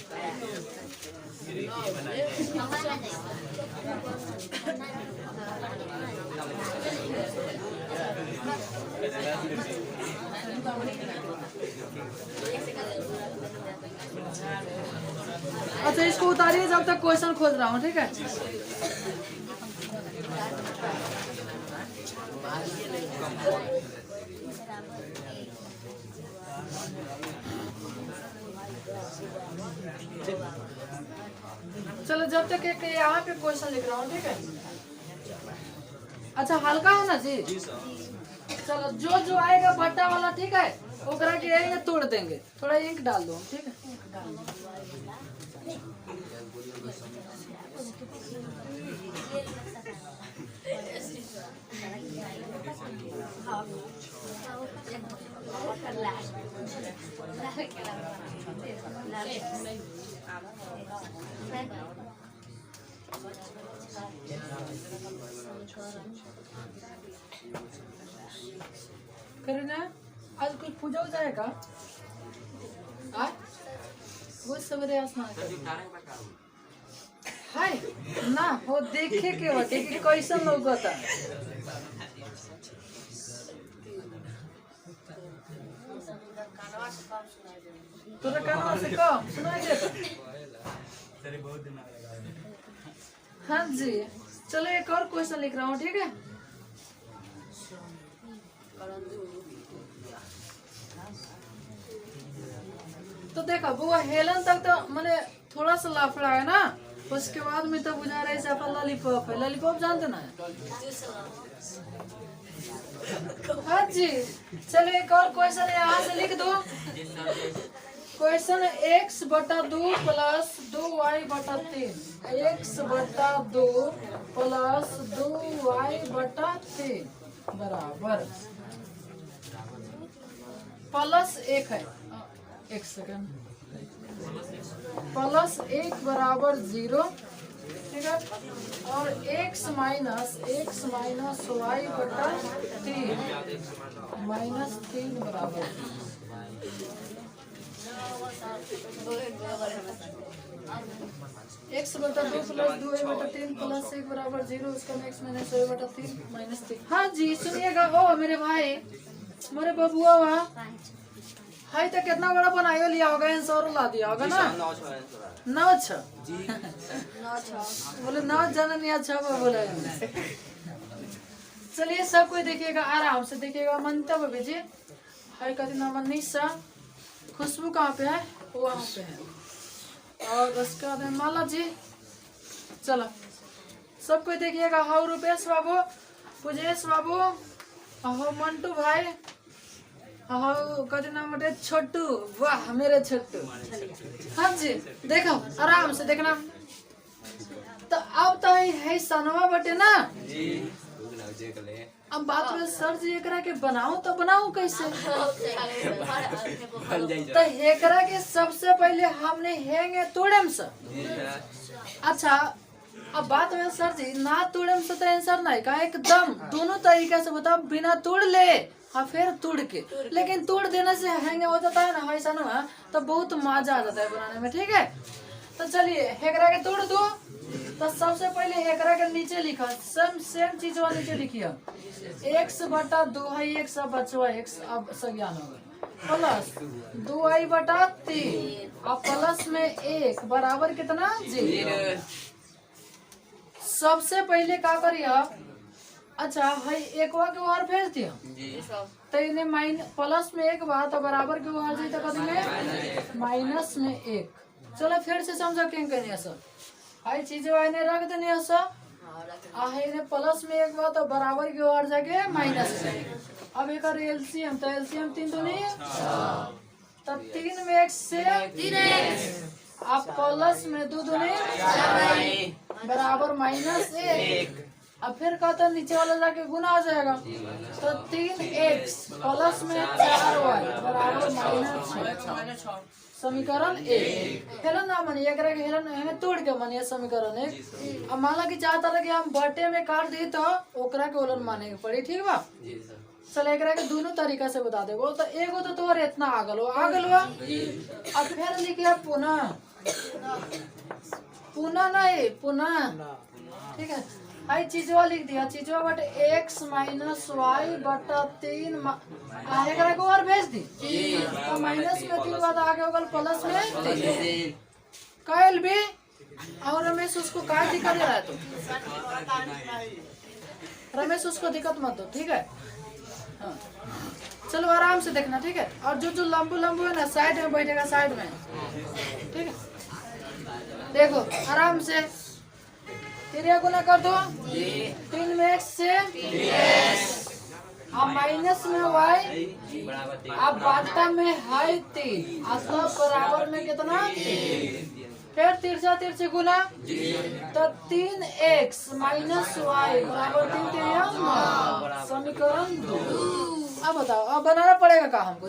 अच्छा इसको उतारिए जब तक क्वेश्चन खोज रहा हूँ, ठीक है। चलो जब तक एक यहाँ पे क्वेश्चन लिख रहा हूँ, ठीक है। अच्छा हल्का है ना जी, चलो जो जो आएगा बट्टा वाला, ठीक है, ओकरा के आएंगे तोड़ देंगे, थोड़ा इंक डाल दो, ठीक है। करीना आज कुछ पूजा हो जाएगा, वो सवेरे स्नान हाय ना हो देखे के होते कि कैसन लोग होता। तोरा कानवा से कम सुनाई देता। हाँ जी चलो एक और क्वेश्चन लिख रहा हूँ, ठीक है। तो देखा बुआ हेलन तक तो मैंने थोड़ा सा लाफड़ा है ना, उसके बाद में तो बुझा रहे से लॉलीपॉप है। लॉलीपॉप जानते ना? हाँ जी चलो एक और क्वेश्चन यहाँ से लिख दो। क्वेश्चन x बटा 2 प्लस 2y बटा 3, x बटा 2 प्लस 2y बटा 3 बराबर प्लस 1 है, एक सेकंड, प्लस 1 बराबर 0, ठीक है, और x माइनस y बटा 3 माइनस 3 बराबर x बटा 2 प्लस 2y बटा 3 प्लस 1 बराबर 0, उसका x माइनस y बटा 3 माइनस 3। हाँ जी सुनिएगा, ओ मेरे भाई मेरे बबुआ वहाँ हाई तक कितना बड़ा बनाइयो लिया होगा, आंसर ला दिया होगा ना, 9 बोले 9 जननी अच्छा बोले। चलिए सब कोई देखिएगा, आराम से देखिएगा, मंतव्य भेजिए। है कथी नाम है, निशा। खुशबू कहाँ पे है, वहाँ पे है। और उसके बाद है माला जी। चलो सब कोई देखिएगा। हाउ रुपेश बाबू, पुजेश बाबू, हाउ मंटू भाई, हाउ कथी नाम है, छोटू। वाह मेरे छोटू। हाँ जी देखो आराम से देखना। तो अब तो है सनवा बटे ना। अब बात में सर जी एकरा के बनाओ तो बनाओ कैसे। तो एकरा के सबसे पहले हमने हेंगे तोड़म से। अच्छा अब बात में सर जी ना तोड़म से तो आंसर नहीं का, एकदम दोनों तरीके से बताओ। बिना तोड़ ले हाँ फिर तोड़ के, लेकिन तोड़ देने से हेंगे हो जाता है ना ऐसा ना, तो बहुत मजा आ जाता है बनाने में। ठीक है तो चलिए हेकरा के तोड़ दो। तो सबसे पहले हेकरा के नीचे लिखा सेम चीज वाला नीचे लिखिए x बटा 2i x बचवा x। अब संज्ञान होगा प्लस 2i बटा 3 अब प्लस में 1 बराबर कितना 0। सबसे पहले क्या करिए, अच्छा है एक के ओर भेज दिया तो इन्हें प्लस में 1 बात तो बराबर के ओर जाए तो कथी में माइनस में 1। चलो फिर से समझो क्यों कहने सर हाई चीज ने रख देने इन्हें प्लस में 1 बात तो बराबर की ओर जाके माइनस में। अब एक एलसीएम तो एलसीएम 3 तो नहीं तो 3 में 1 से 3x अब प्लस में 2 दूनी बराबर माइनस 1। अब फिर कहते नीचे वाला जाके गुना हो जाएगा तो 3x प्लस में 4y बराबर माइनस 6। समीकरण 1 हेलन ना मानिए हेलन तोड़ के मानिए समीकरण 1। अब मान ला कि चाहता रहे कि हम बटे में काट दी तो ओकरा के उलन माने के पड़ी। ठीक बा चल एकरा के दोनों तरीका से बता देबो। तो एगो तो तोर इतना आगल बा। अब फिर लिखिए पुनः नहीं पुनः। ठीक है आई चीजवा लिख दिया चीजवा बटे x माइनस वाई बटा 3 एकरा को और भेज दी तो माइनस में 3 बात आगे होगा प्लस में 3 कैल भी। और रमेश उसको क्या दिक्कत दे रहा है तो रमेश उसको दिक्कत मत दो। ठीक है हाँ। चलो आराम से देखना। ठीक है और जो लंबू है ना साइड में बैठेगा साइड में। ठीक है देखो आराम से 3 गुना कर दो 3 में x से अब माइनस में y अब बाटा में है 3 अब बराबर में कितना फिर तिरछा गुना तो 3x माइनस y बराबर 3 समीकरण 2। अब बताओ अब बनाना पड़ेगा का हमको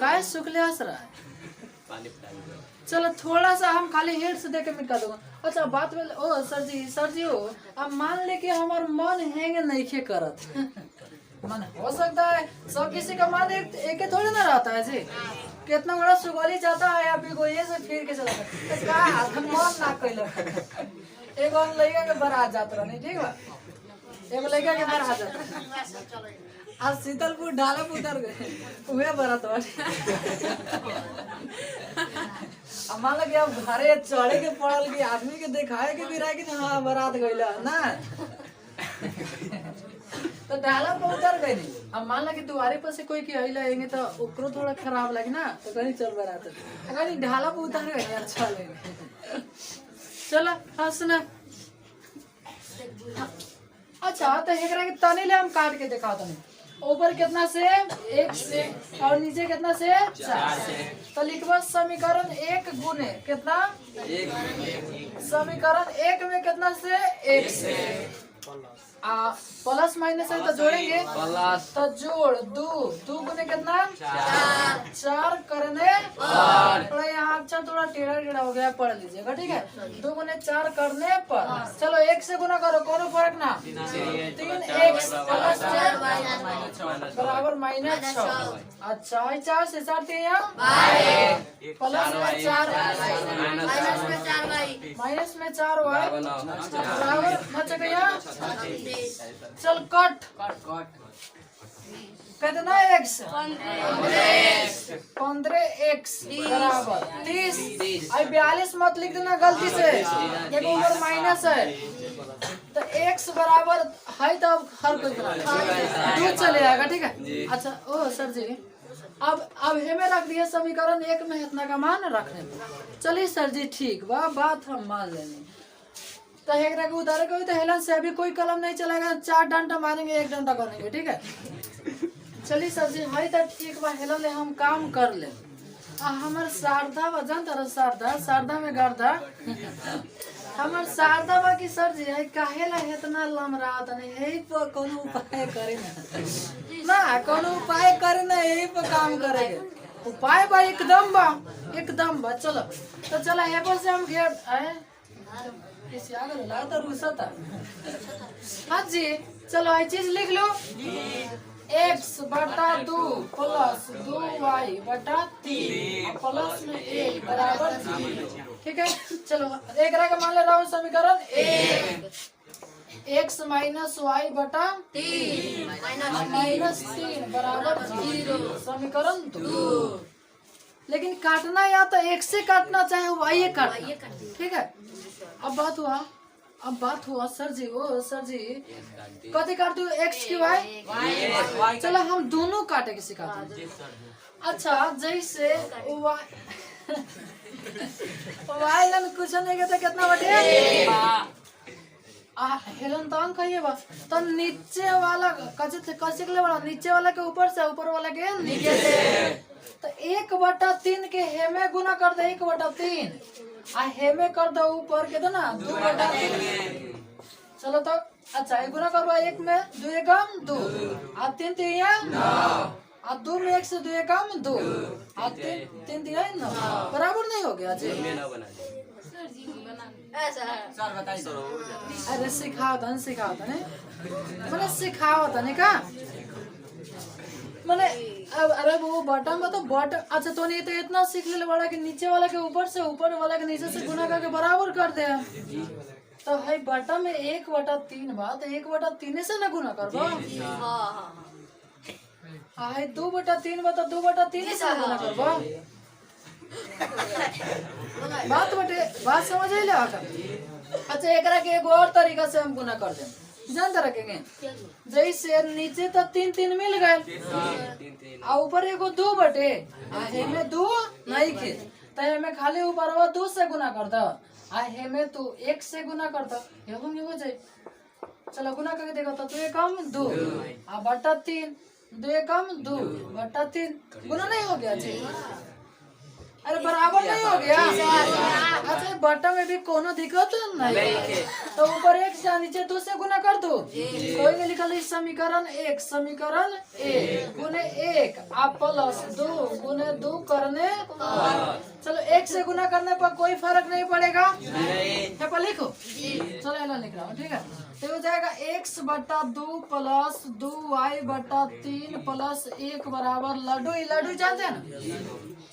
का शुक्ल हंस रहा है। चलो थोड़ा सा हम खाली हेड से देके मिटा दूंगा। अच्छा बात में ओ सर जी हो अब मान ले कि हमार मन हैंग नहीं खे करत मन हो सकता है सब किसी का मन एक थोड़ी ना रहता है जी। कितना बड़ा सुगोली जाता है आप को ये से फिर के चला का मन ना कइल एगो लड़का के बारात जात रहे। ठीक बा एगो लड़का के बारात जात आज शीतलपुर ढाला उतर गए उहे बारात अब मान लगे अब घरे चढ़े के पड़ल की आदमी के दिखाए के भी रहा कि हाँ बारात गइला ना तो डाला पर उतर गई। अब मान ला कि दुआरे पर से कोई की आइला आएंगे तो ओकरो थोड़ा खराब लगे ना तो कहीं चल बारात कहीं ढाला पर उतर गई अच्छा लगे। चलो हाँ सुना अच्छा तो एकरा के तने ले हम काट के दिखाओ तने ऊपर कितना से 1 से और नीचे कितना से 4 से। तो लिखवा समीकरण 1 गुने कितना समीकरण 1 में कितना से 1 से प्लस माइनस है तो जोड़ेंगे तो जोड़ 2 गुने कितना 4 करने थोड़ा यहाँ अच्छा थोड़ा टेढ़ा हो गया पढ़ लीजिएगा। ठीक है 2 गुने 4 करने पर चलो 1 से गुना करो कोनो फर्क ना 3x प्लस 4 बराबर माइनस 6। अच्छा 4 से 4 3 यहाँ प्लस में 4 माइनस में 4y बराबर बचा यहाँ चल कट कितना x 15x बराबर 30। अब 42 मत लिख देना गलती से देखो ऊपर माइनस है तो x बराबर है तो अब हर कोई बराबर 2 चले आएगा, ठीक है। अच्छा ओ सर जी अब हमें रख दिया समीकरण 1 में इतना का मान रखने दो। चलिए सर जी ठीक वह बात हम मान लेंगे। तो हेकरा के उतारे कोई तो हेलन से अभी कोई कलम नहीं चलेगा, 4 डंडा मारेंगे 1 डंडा करेंगे, ठीक है। चलिए सर जी है तो ठीक बा, हेलन ले हम काम कर ले। हमार शारदा वजन तरह शारदा में गर्दा हमार शारदा बा की सर जी है काहे ला इतना लमरा तने यही पर कोनो उपाय करे ना कोनो उपाय करे ना, यही पर काम करेंगे। उपाय बा एकदम बा चलो। तो चला यहाँ पर से हम घेर आए इस आगे ला तो रुसा था। हाँ जी चलो ये चीज लिख लो x बटा 2 प्लस 2y बटा 3 प्लस में 1 बराबर 0, ठीक है। चलो एक रहा मान ले रहा हूँ समीकरण 1 x माइनस y बटा 3 माइनस 3 बराबर 0 समीकरण 2। लेकिन काटना या तो x से काटना चाहे y काटना, ठीक है। अब बात हुआ सर जी ओ सर जी कथी काट दो x की y। चलो हम दोनों काटे के सिखाते हैं। अच्छा जैसे y लन कुछ नहीं कहते कितना बटे हेलन तो कहिए बा तो नीचे वाला कैसे के वाला नीचे वाला के ऊपर से ऊपर वाला के नीचे से। तो 1/3 के हेमे गुना कर दे 1/3 आ हेमे कर दो ऊपर के तो ना 2/3। चलो तो अच्छा एक गुना करवा 1 में 2 एकम 2 आ 3 तिया 9 आ 2 में 1 से 2 एकम 2 आ 3 तिया 9 बराबर नहीं हो गया जी। सर बताइए अरे सिखाओ ने मैंने सिखाओ था का मैंने अब अरे वो बटन बता बटन। अच्छा तो नहीं तो इतना सीख ले बड़ा कि नीचे वाला के ऊपर से ऊपर वाला के नीचे से गुना करके बराबर कर दे। तो है बटन में 1/3 बात 1/3 से ना गुना करबो। है 2/3 बता 2/3 से गुना करबो। बात समझ ले आकर। अच्छा एकरा के एगो और तरीका से हम गुना कर दें जानते रखेंगे। जैसे नीचे तो 3 मिल गए आ ऊपर एगो 2 बटे आ हेमे 2 नहीं खे तो हेमे खाली ऊपर 2 से गुना कर दो आ हेमे तू 1 से गुना कर दो ये हो जाए। चलो गुना करके देखो तो 2 एकम 2 आ बटा 3 2 एकम 2 बटा 3 गुना नहीं हो गया जी। अरे बराबर नहीं हो गया। अच्छा बटन में भी कोनो दिक्कत नहीं तो ऊपर 1 से नीचे 2 से गुना कर दो। कोई ने लिखा है समीकरण 1 गुने 1 आप प्लस 2 गुने 2 करने। चलो 1 से गुना करने पर कोई फर्क नहीं पड़ेगा यहाँ पर लिखो। चलो ऐसा लिख रहा हूँ ठीक है। तो हो जाएगा x/2 प्लस 2y/3 प्लस 1 बराबर लड्डू जानते हैं ना।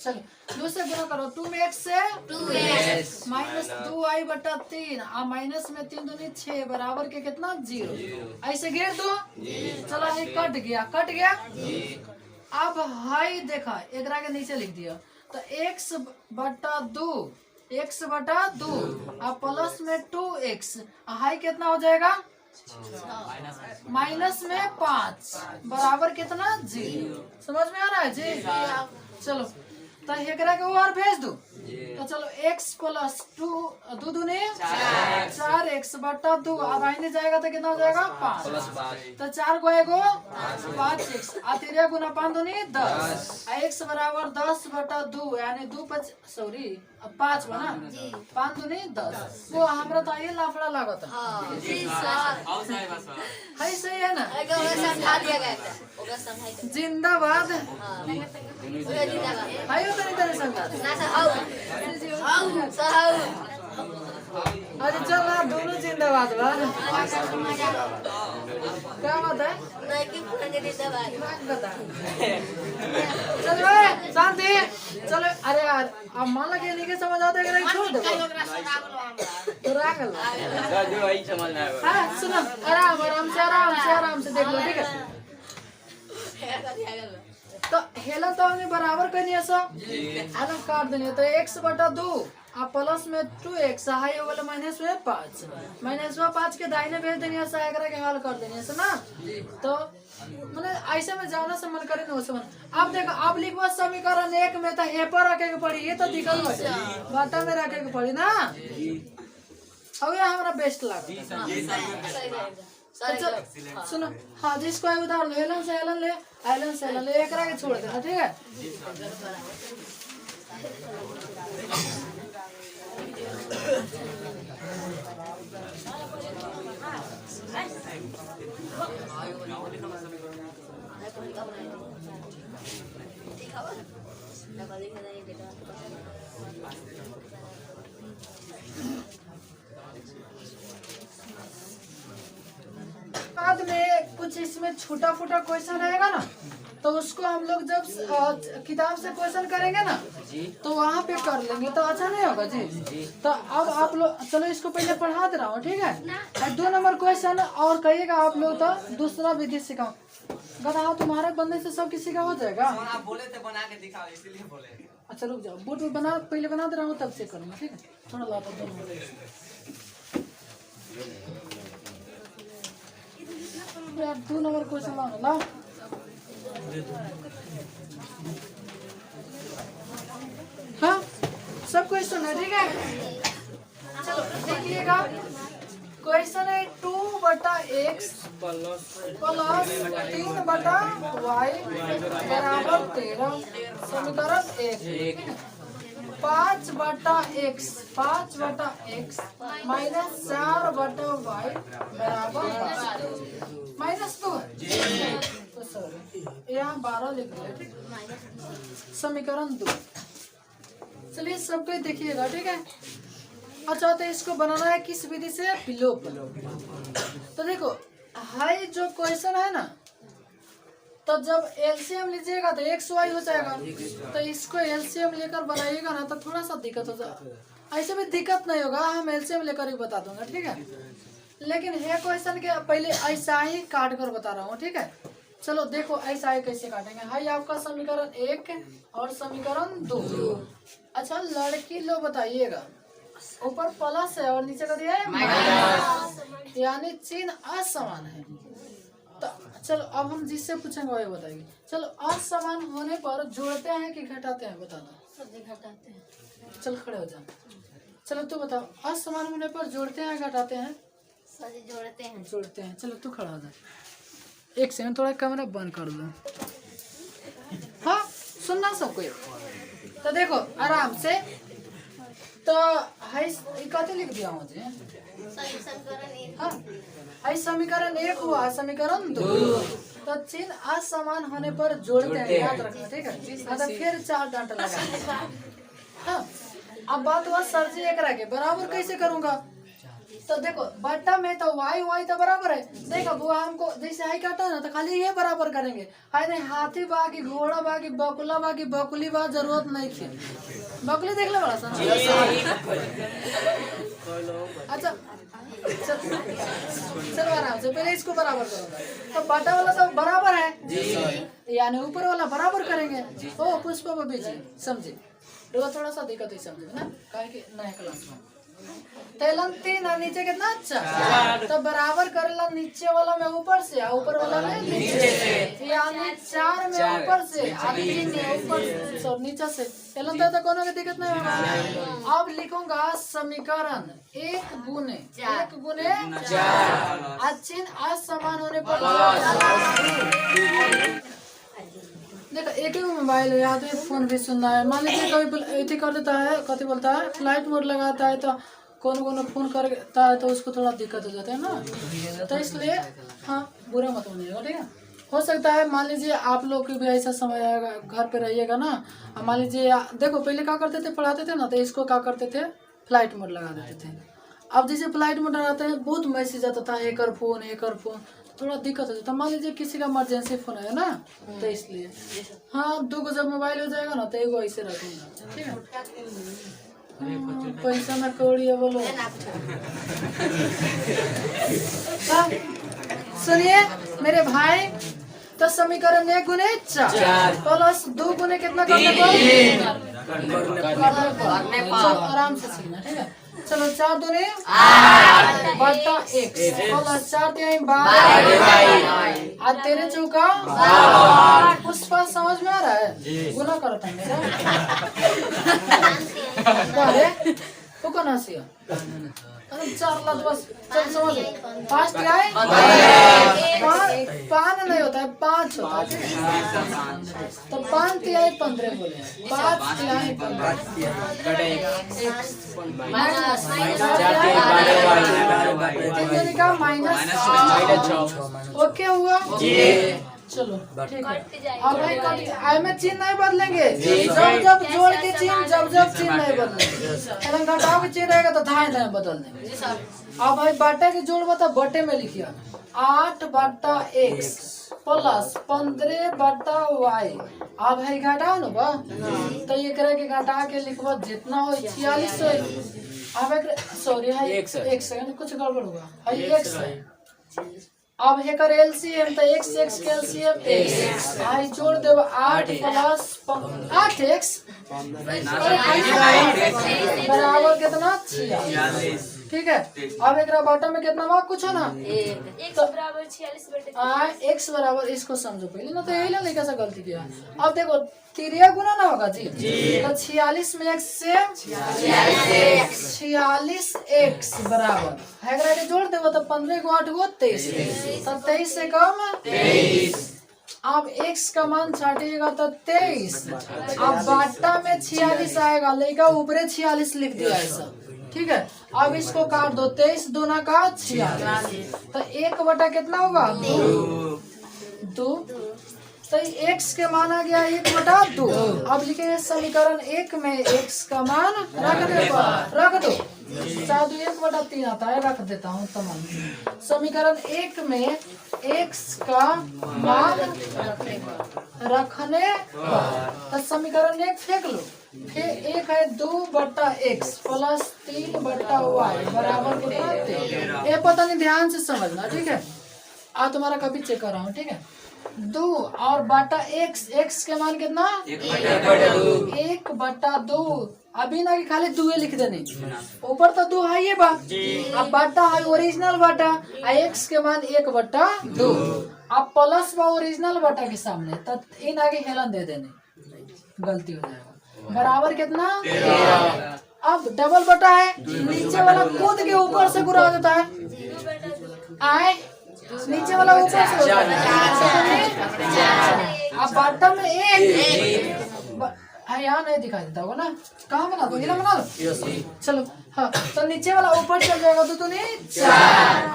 चलो 2 से गुना करो 2 में 1 से 2x माइनस 2y/3 आ माइनस में 3 दूनी 6 बराबर के कितना 0 ऐसे गिर दो। चलो ये कट गया। अब हाई देखा एक के नीचे लिख दिया तो x/2 आ प्लस में 2x हाई कितना हो जाएगा माइनस में 5 बराबर कितना 0। समझ में आ रहा है जी। चलो तो एकरा के और भेज दो तो चलो x प्लस 2 दूनी 4x/2 अब आईने जाएगा तो कितना हो जाएगा 5 तो 4 को एगो 5x आ 3 गुना 5 दूनी 10 x बराबर 10/2 यानी 5 बना 5 दूनी 10। वो हमरा तो ये लाफड़ा लागत है सही है ना। जिंदाबाद आयो तनी संगात अरे चल ना दोनों जिंदाबाद बा क्या बात है चलो शांति चलो। अरे यार अब मान लगे नहीं के समझ आता है छोड़ दो तो रागल हाँ सुनो आराम से देख लो ठीक है। तो हेला तो हमने बराबर करनी है सब आलम काट देनी तो 1/2 अब प्लस में 2x हाई वाला माइनस में 5 माइनस में 5 के दाहिने भेज देनी है सहायक के हल कर देनी है ना। तो मैंने ऐसे में जाना से मन करे ना उस मन। अब देखो अब लिखवा समीकरण 1 में तो ए पर रखे के पड़ी, ये तो दिक्कत हो जाए बाटा में रखे के पड़ी ना। अब ये हमारा बेस्ट लगा। सुनो हाँ जिसको उदाहरण एलन से एलन ले एलन से एलन ले एक के छोड़ देना ठीक है। बाद में कुछ इसमें छोटा फूटा क्वेश्चन रहेगा ना तो उसको हम लोग जब किताब से क्वेश्चन करेंगे ना तो वहाँ पे कर लेंगे तो अच्छा नहीं होगा जी। तो अब आप लोग चलो इसको पहले पढ़ा दे रहा हूँ ठीक है। 2 नंबर क्वेश्चन और कहिएगा आप लोग तो दूसरा विधि सिखाओ बताओ तुम्हारे बनने से सब किसी का हो जाएगा। आप बोले थे बना के दिखाओ इसलिए बोले। अच्छा रुक जाओ बोर्ड बना पहले बना दे रहा हूँ तब से करूँगा ठीक है। थोड़ा लापता यार 2 नंबर क्वेश्चन लाओ ना। हाँ सब क्वेश्चन है ठीक है। चलो देखिएगा क्वेश्चन है 2/x प्लस 3/y बराबर 13 समीकरण 1 5/x माइनस 4/y बराबर -2 तो सॉरी यहाँ 12 लिख दिया समीकरण 2। चलिए सबको देखिएगा ठीक है। अच्छा तो इसको बनाना है किस विधि से विलोप। तो देखो हाई जो क्वेश्चन है ना तो जब एलसीएम लीजिएगा तो एक्स वाई हो जाएगा तो इसको एलसीएम लेकर बनाइएगा ना तो थोड़ा सा दिक्कत हो जाएगा। ऐसे भी दिक्कत नहीं होगा हम एलसीएम लेकर ही बता दूंगा ठीक है। लेकिन ये क्वेश्चन के पहले ऐसा ही काट कर बता रहा हूँ ठीक है। चलो देखो ऐसा ही कैसे काटेंगे। हाई आपका समीकरण 1 और समीकरण 2। अच्छा लड़की लोग बताइएगा ऊपर प्लस है और नीचे का दिया है माइनस यानी चिन्ह असमान है। तो चलो अब हम जिससे पूछेंगे वही बताएंगे। चलो असमान होने पर जोड़ते हैं कि घटाते हैं बता दो। घटाते हैं। चल खड़े हो जाओ। चलो तू बताओ असमान होने पर जोड़ते हैं घटाते हैं। सर जोड़ते हैं। जोड़ते हैं। चलो तू खड़ा हो जा। एक सेकंड थोड़ा कैमरा बंद कर दो। हाँ सुनना सबको। तो देखो आराम से तो हाई कते लिख दिया मुझे। हाँ हाई समीकरण 1 हुआ समीकरण 2 तो चिन्ह असमान होने पर जोड़ते हैं याद रखना ठीक है। अच्छा फिर 4 डांटा लगा। हाँ अब बात हुआ सर जी एक रखे बराबर कैसे करूंगा। तो देखो बट्टा में तो वाई तो बराबर है। देखो वो हमको जैसे हाई काटा ना तो खाली ये बराबर करेंगे। हाई नहीं हाथी बा की घोड़ा बा की बकुला बा की बकुली बा जरूरत नहीं थी। बकुली देख लो बड़ा सा। अच्छा चलो आराम से पहले इसको बराबर करूंगा। तो बट्टा वाला तो बराबर है यानी ऊपर वाला बराबर करेंगे। ओ पुष्पा बबी जी समझे थोड़ा सा दिक्कत ही समझे ना काहे कि नया क्लास में तेलन 3 और नीचे कितना 4 तो बराबर करेला नीचे वाला में ऊपर से और ऊपर वाला में नीचे से यानी 4 में ऊपर से और 3 में ऊपर से सब नीचे से तेलन तो कोनो की दिक्कत नहीं होगा। अब लिखूंगा समीकरण 1 गुने 4 चिन्ह असमान होने पर देखो एक ही मोबाइल है या तो फोन भी सुनना है। मान लीजिए कभी ऐसे कर देता है कभी बोलता है फ्लाइट मोड लगाता है तो कौन फोन करता है तो उसको थोड़ा दिक्कत हो जाता है ना। तो इसलिए हाँ बुरा मत मानिएगा ठीक है। हो सकता है मान लीजिए आप लोग की भी ऐसा समय आएगा घर पे रहिएगा ना। मान लीजिए देखो पहले क्या करते थे पढ़ाते थे ना तो इसको क्या करते थे फ्लाइट मोड लगा देते थे। अब जैसे फ्लाइट मोड लगाते हैं बहुत मैसेज आता था एकर फोन थोड़ा दिक्कत हो जाता है। मान लीजिए किसी का इमरजेंसी फोन है ना तो इसलिए हाँ 2 को जब मोबाइल हो जाएगा ना तो 1 ऐसे रखूंगा ठीक है। पैसा में कौड़ी है बोलो। सुनिए मेरे भाई तो समीकरण 1 गुने 4 प्लस 2 गुने कितना करना पड़ेगा करने पर आराम से सीखना, ठीक है। चलो 4 दूनी बट्टा x प्लस 4 तिहाई 12 और 13 चौका 8। पुष्पा समझ में आ रहा है? गुना करो तुम मेरा अरे तो कौन हंसिया? अरे 4 लाख बस चल समझ। 5 तिहाई 5 नहीं होता है, 5 होता है। तो 5 तिहाई 15 बोले, 5 तिहाई 15 ओके हुआ। चलो ठीक है। अब आई में चिन्ह नहीं बदलेंगे, जब जब जोड़ के चिन्ह, जब जब चिन्ह नहीं बदलेंगे। घटाओ के चिन्ह रहेगा तो धाए धाए बदल देंगे। अब भाई बाटे के जोड़ बता, बटे में लिखिए 8 बट्टा x प्लस 15 बट्टा y। अब है घटाओ ना बा, तो ये करे के घटा के लिखवा जितना हो 46 हो। अब एक सॉरी है एक सेकंड कुछ गड़बड़ हुआ है x है। अब है कर एलसीएम तो x x के एलसीएम x आई जोड़ देव 8 प्लस 8x बराबर कितना 46, ठीक है। अब एक बाटा में कितना हुआ कुछ हो ना x बराबर 46 x बराबर, इसको समझो पहले ना, तो यही ना कैसा गलती किया। अब देखो तिरिया गुना ना होगा जी, तो 46 में x से 46x बराबर है जोड़ देगा तो 15 को 8 को 23, तो 23 से कम 23। अब x का मान छाटिएगा तो 23। अब बाटा में 46 आएगा, लेगा ऊपरे 46 लिख दिया ऐसा, ठीक है। अब इसको काट दो, 23 दूना का 46, तो 1 बटा कितना होगा 2। तो x के मान आ गया 1 बटा 2। अब लिखेंगे समीकरण 1 में x का मान रख दो, 1 बटा 3 आता है, रख देता हूँ तमाम। समीकरण 1 में x का मान रखने तो समीकरण 1 फेंक लो, फिर 1 है 2 बट्टा x प्लस 3 बट्टा y बराबर कितना 3। ये पता नहीं, ध्यान से समझना, ठीक है। आज तुम्हारा कभी चेक कर रहा हूँ, ठीक है। 2 और बटा x के मान कितना 1 बटा 2। अभी ना कि खाली 2 लिख देने, ऊपर तो 2 है ये बा, अब बटा है ओरिजिनल बटा, x के मान 1 बटा 2। अब प्लस बा ओरिजिनल बटा के सामने, तो इन आगे हेलन दे देने, गलती हो जाएगा। बराबर कितना 13। अब डबल बटा है, नीचे वाला कूद के ऊपर से गुणा हो जाता है, आए नीचे वाला ऊपर से अब बॉटम में 1 यहाँ नहीं दिखाई देता होगा ना, कहाँ बना दो, बना दो। चलो हाँ, तो नीचे वाला ऊपर चल जाएगा तो नहीं 4,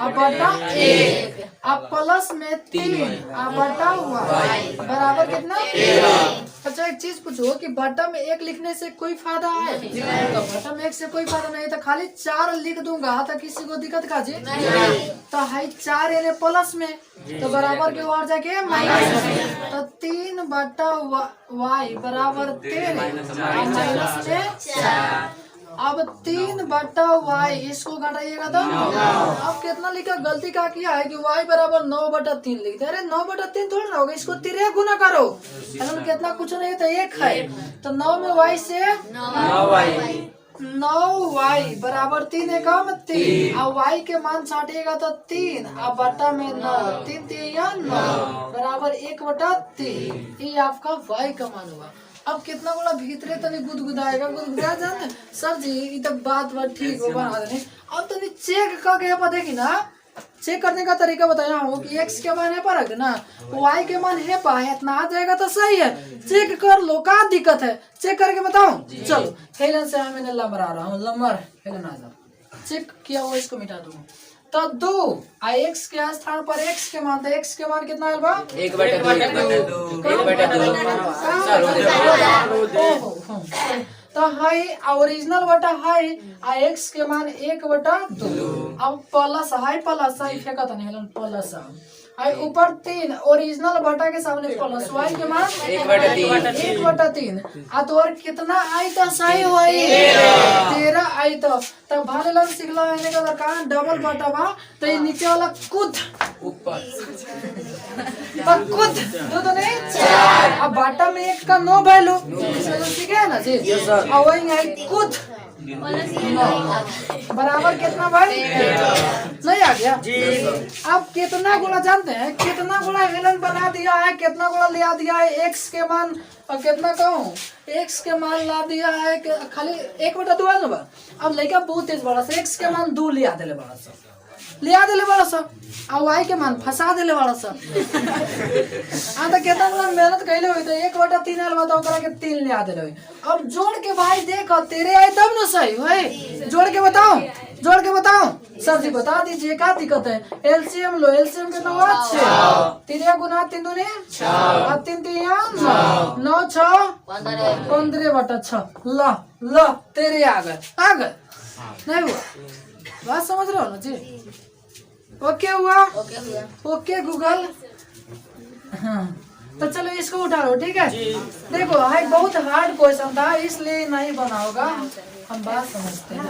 अब बटा 1, अब प्लस में 3, अब बटा y बराबर कितना 13। अच्छा एक चीज पूछो कि बटा में 1 लिखने से कोई फायदा है? तो बटा में 1 से कोई फायदा नहीं, तो खाली 4 लिख दूंगा तो किसी को दिक्कत का जी तो है 4 यानी प्लस में, तो बराबर के और जाके माइनस में, तो 3 बटा y बराबर 13 माइनस में 4। अब 3 बटा y इसको घटाइएगा तो अब कितना लिखा, गलती क्या किया है कि y बराबर 9 बटा 3 लिख दे। अरे 9 बटा 3 थोड़ा ना होगा, इसको 3 गुना करो, अगर कितना कुछ नहीं तो 1 है, तो 9 में y से 9y बराबर 3 एकम 3। अब y के मान छाटिएगा तो 3, अब बटा में 9, 3 3 9 बराबर 1 बटा 3। ये आपका y का मान हुआ। अब कितना बड़ा भीतरे तनी गुदगुदाएगा, गुदगुदा जाने सर जी ये तो बात ठीक हो बना देने। अब तो चेक करके पर देखी ना, चेक करने का तरीका बताया हूँ कि x के मान है पर ना y के मान है पा है, इतना आ जाएगा तो सही है, चेक कर लो, क्या दिक्कत है, चेक करके बताओ। चलो हेलन से मैंने लंबर आ रहा हूँ, लंबर हेलन आ जाओ, चेक किया हुआ इसको मिटा दूंगा। तो 2 x के स्थान पर x के मान, तो x के मान कितना है 1 बटा 2। तो हाई ओरिजिनल बटा हाई x के मान 1 बटा 2। अब प्लस हाई प्लस हाई फेंका था नहीं प्लस हाई ऊपर 3 ओरिजिनल बटा के सामने प्लस y के मान 1 बटा 3। आ तो और कितना आई तो सही होई 13 आई तो तब भाले लग सिखला है का कारण डबल बटा बा, तो ये नीचे वाला कूद ऊपर तो कूद 2 तो नहीं 4। अब बाटा में 1 का 9 वैल्यू, ठीक है ना जी? और वही है कुछ बराबर कितना भाई नहीं आ गया। अब कितना गुणा जानते हैं? कितना गुणा हेलन बना दिया है, कितना गुणा लिया दिया है एक्स के मान, और कितना कहूँ एक्स के मान ला दिया है खाली 1/2 है ना। अब लड़का बहुत तेज बड़ा सा एक्स के मान 2 लिया दिले बड़ा सा, लिया दिले बड़ा सा, और वाई के मान फंसा दिले बड़ा सा। तो कितना मेहनत कैले हुई तो 1/3 आल बताओ करा के 3 लिया दिले हुई। अब जोड़ के भाई देखो तेरे आए तब ना सही भाई, जोड़ के बताओ, जोड़ के बताओ सर जी बता दीजिए क्या दिक्कत है। एलसीएम लो, एलसीएम कितना हुआ 6, 3 गुना 3 दूनी 3 3 9 6 15/6 ला ला तेरे आ गए नहीं हुआ। बात समझ रहे हो ना जी? ओके हुआ? Okay Google. हाँ तो चलो इसको उठा लो ठीक है। देखो हाई बहुत हार्ड क्वेश्चन था इसलिए नहीं बना होगा, हम बात समझते हैं।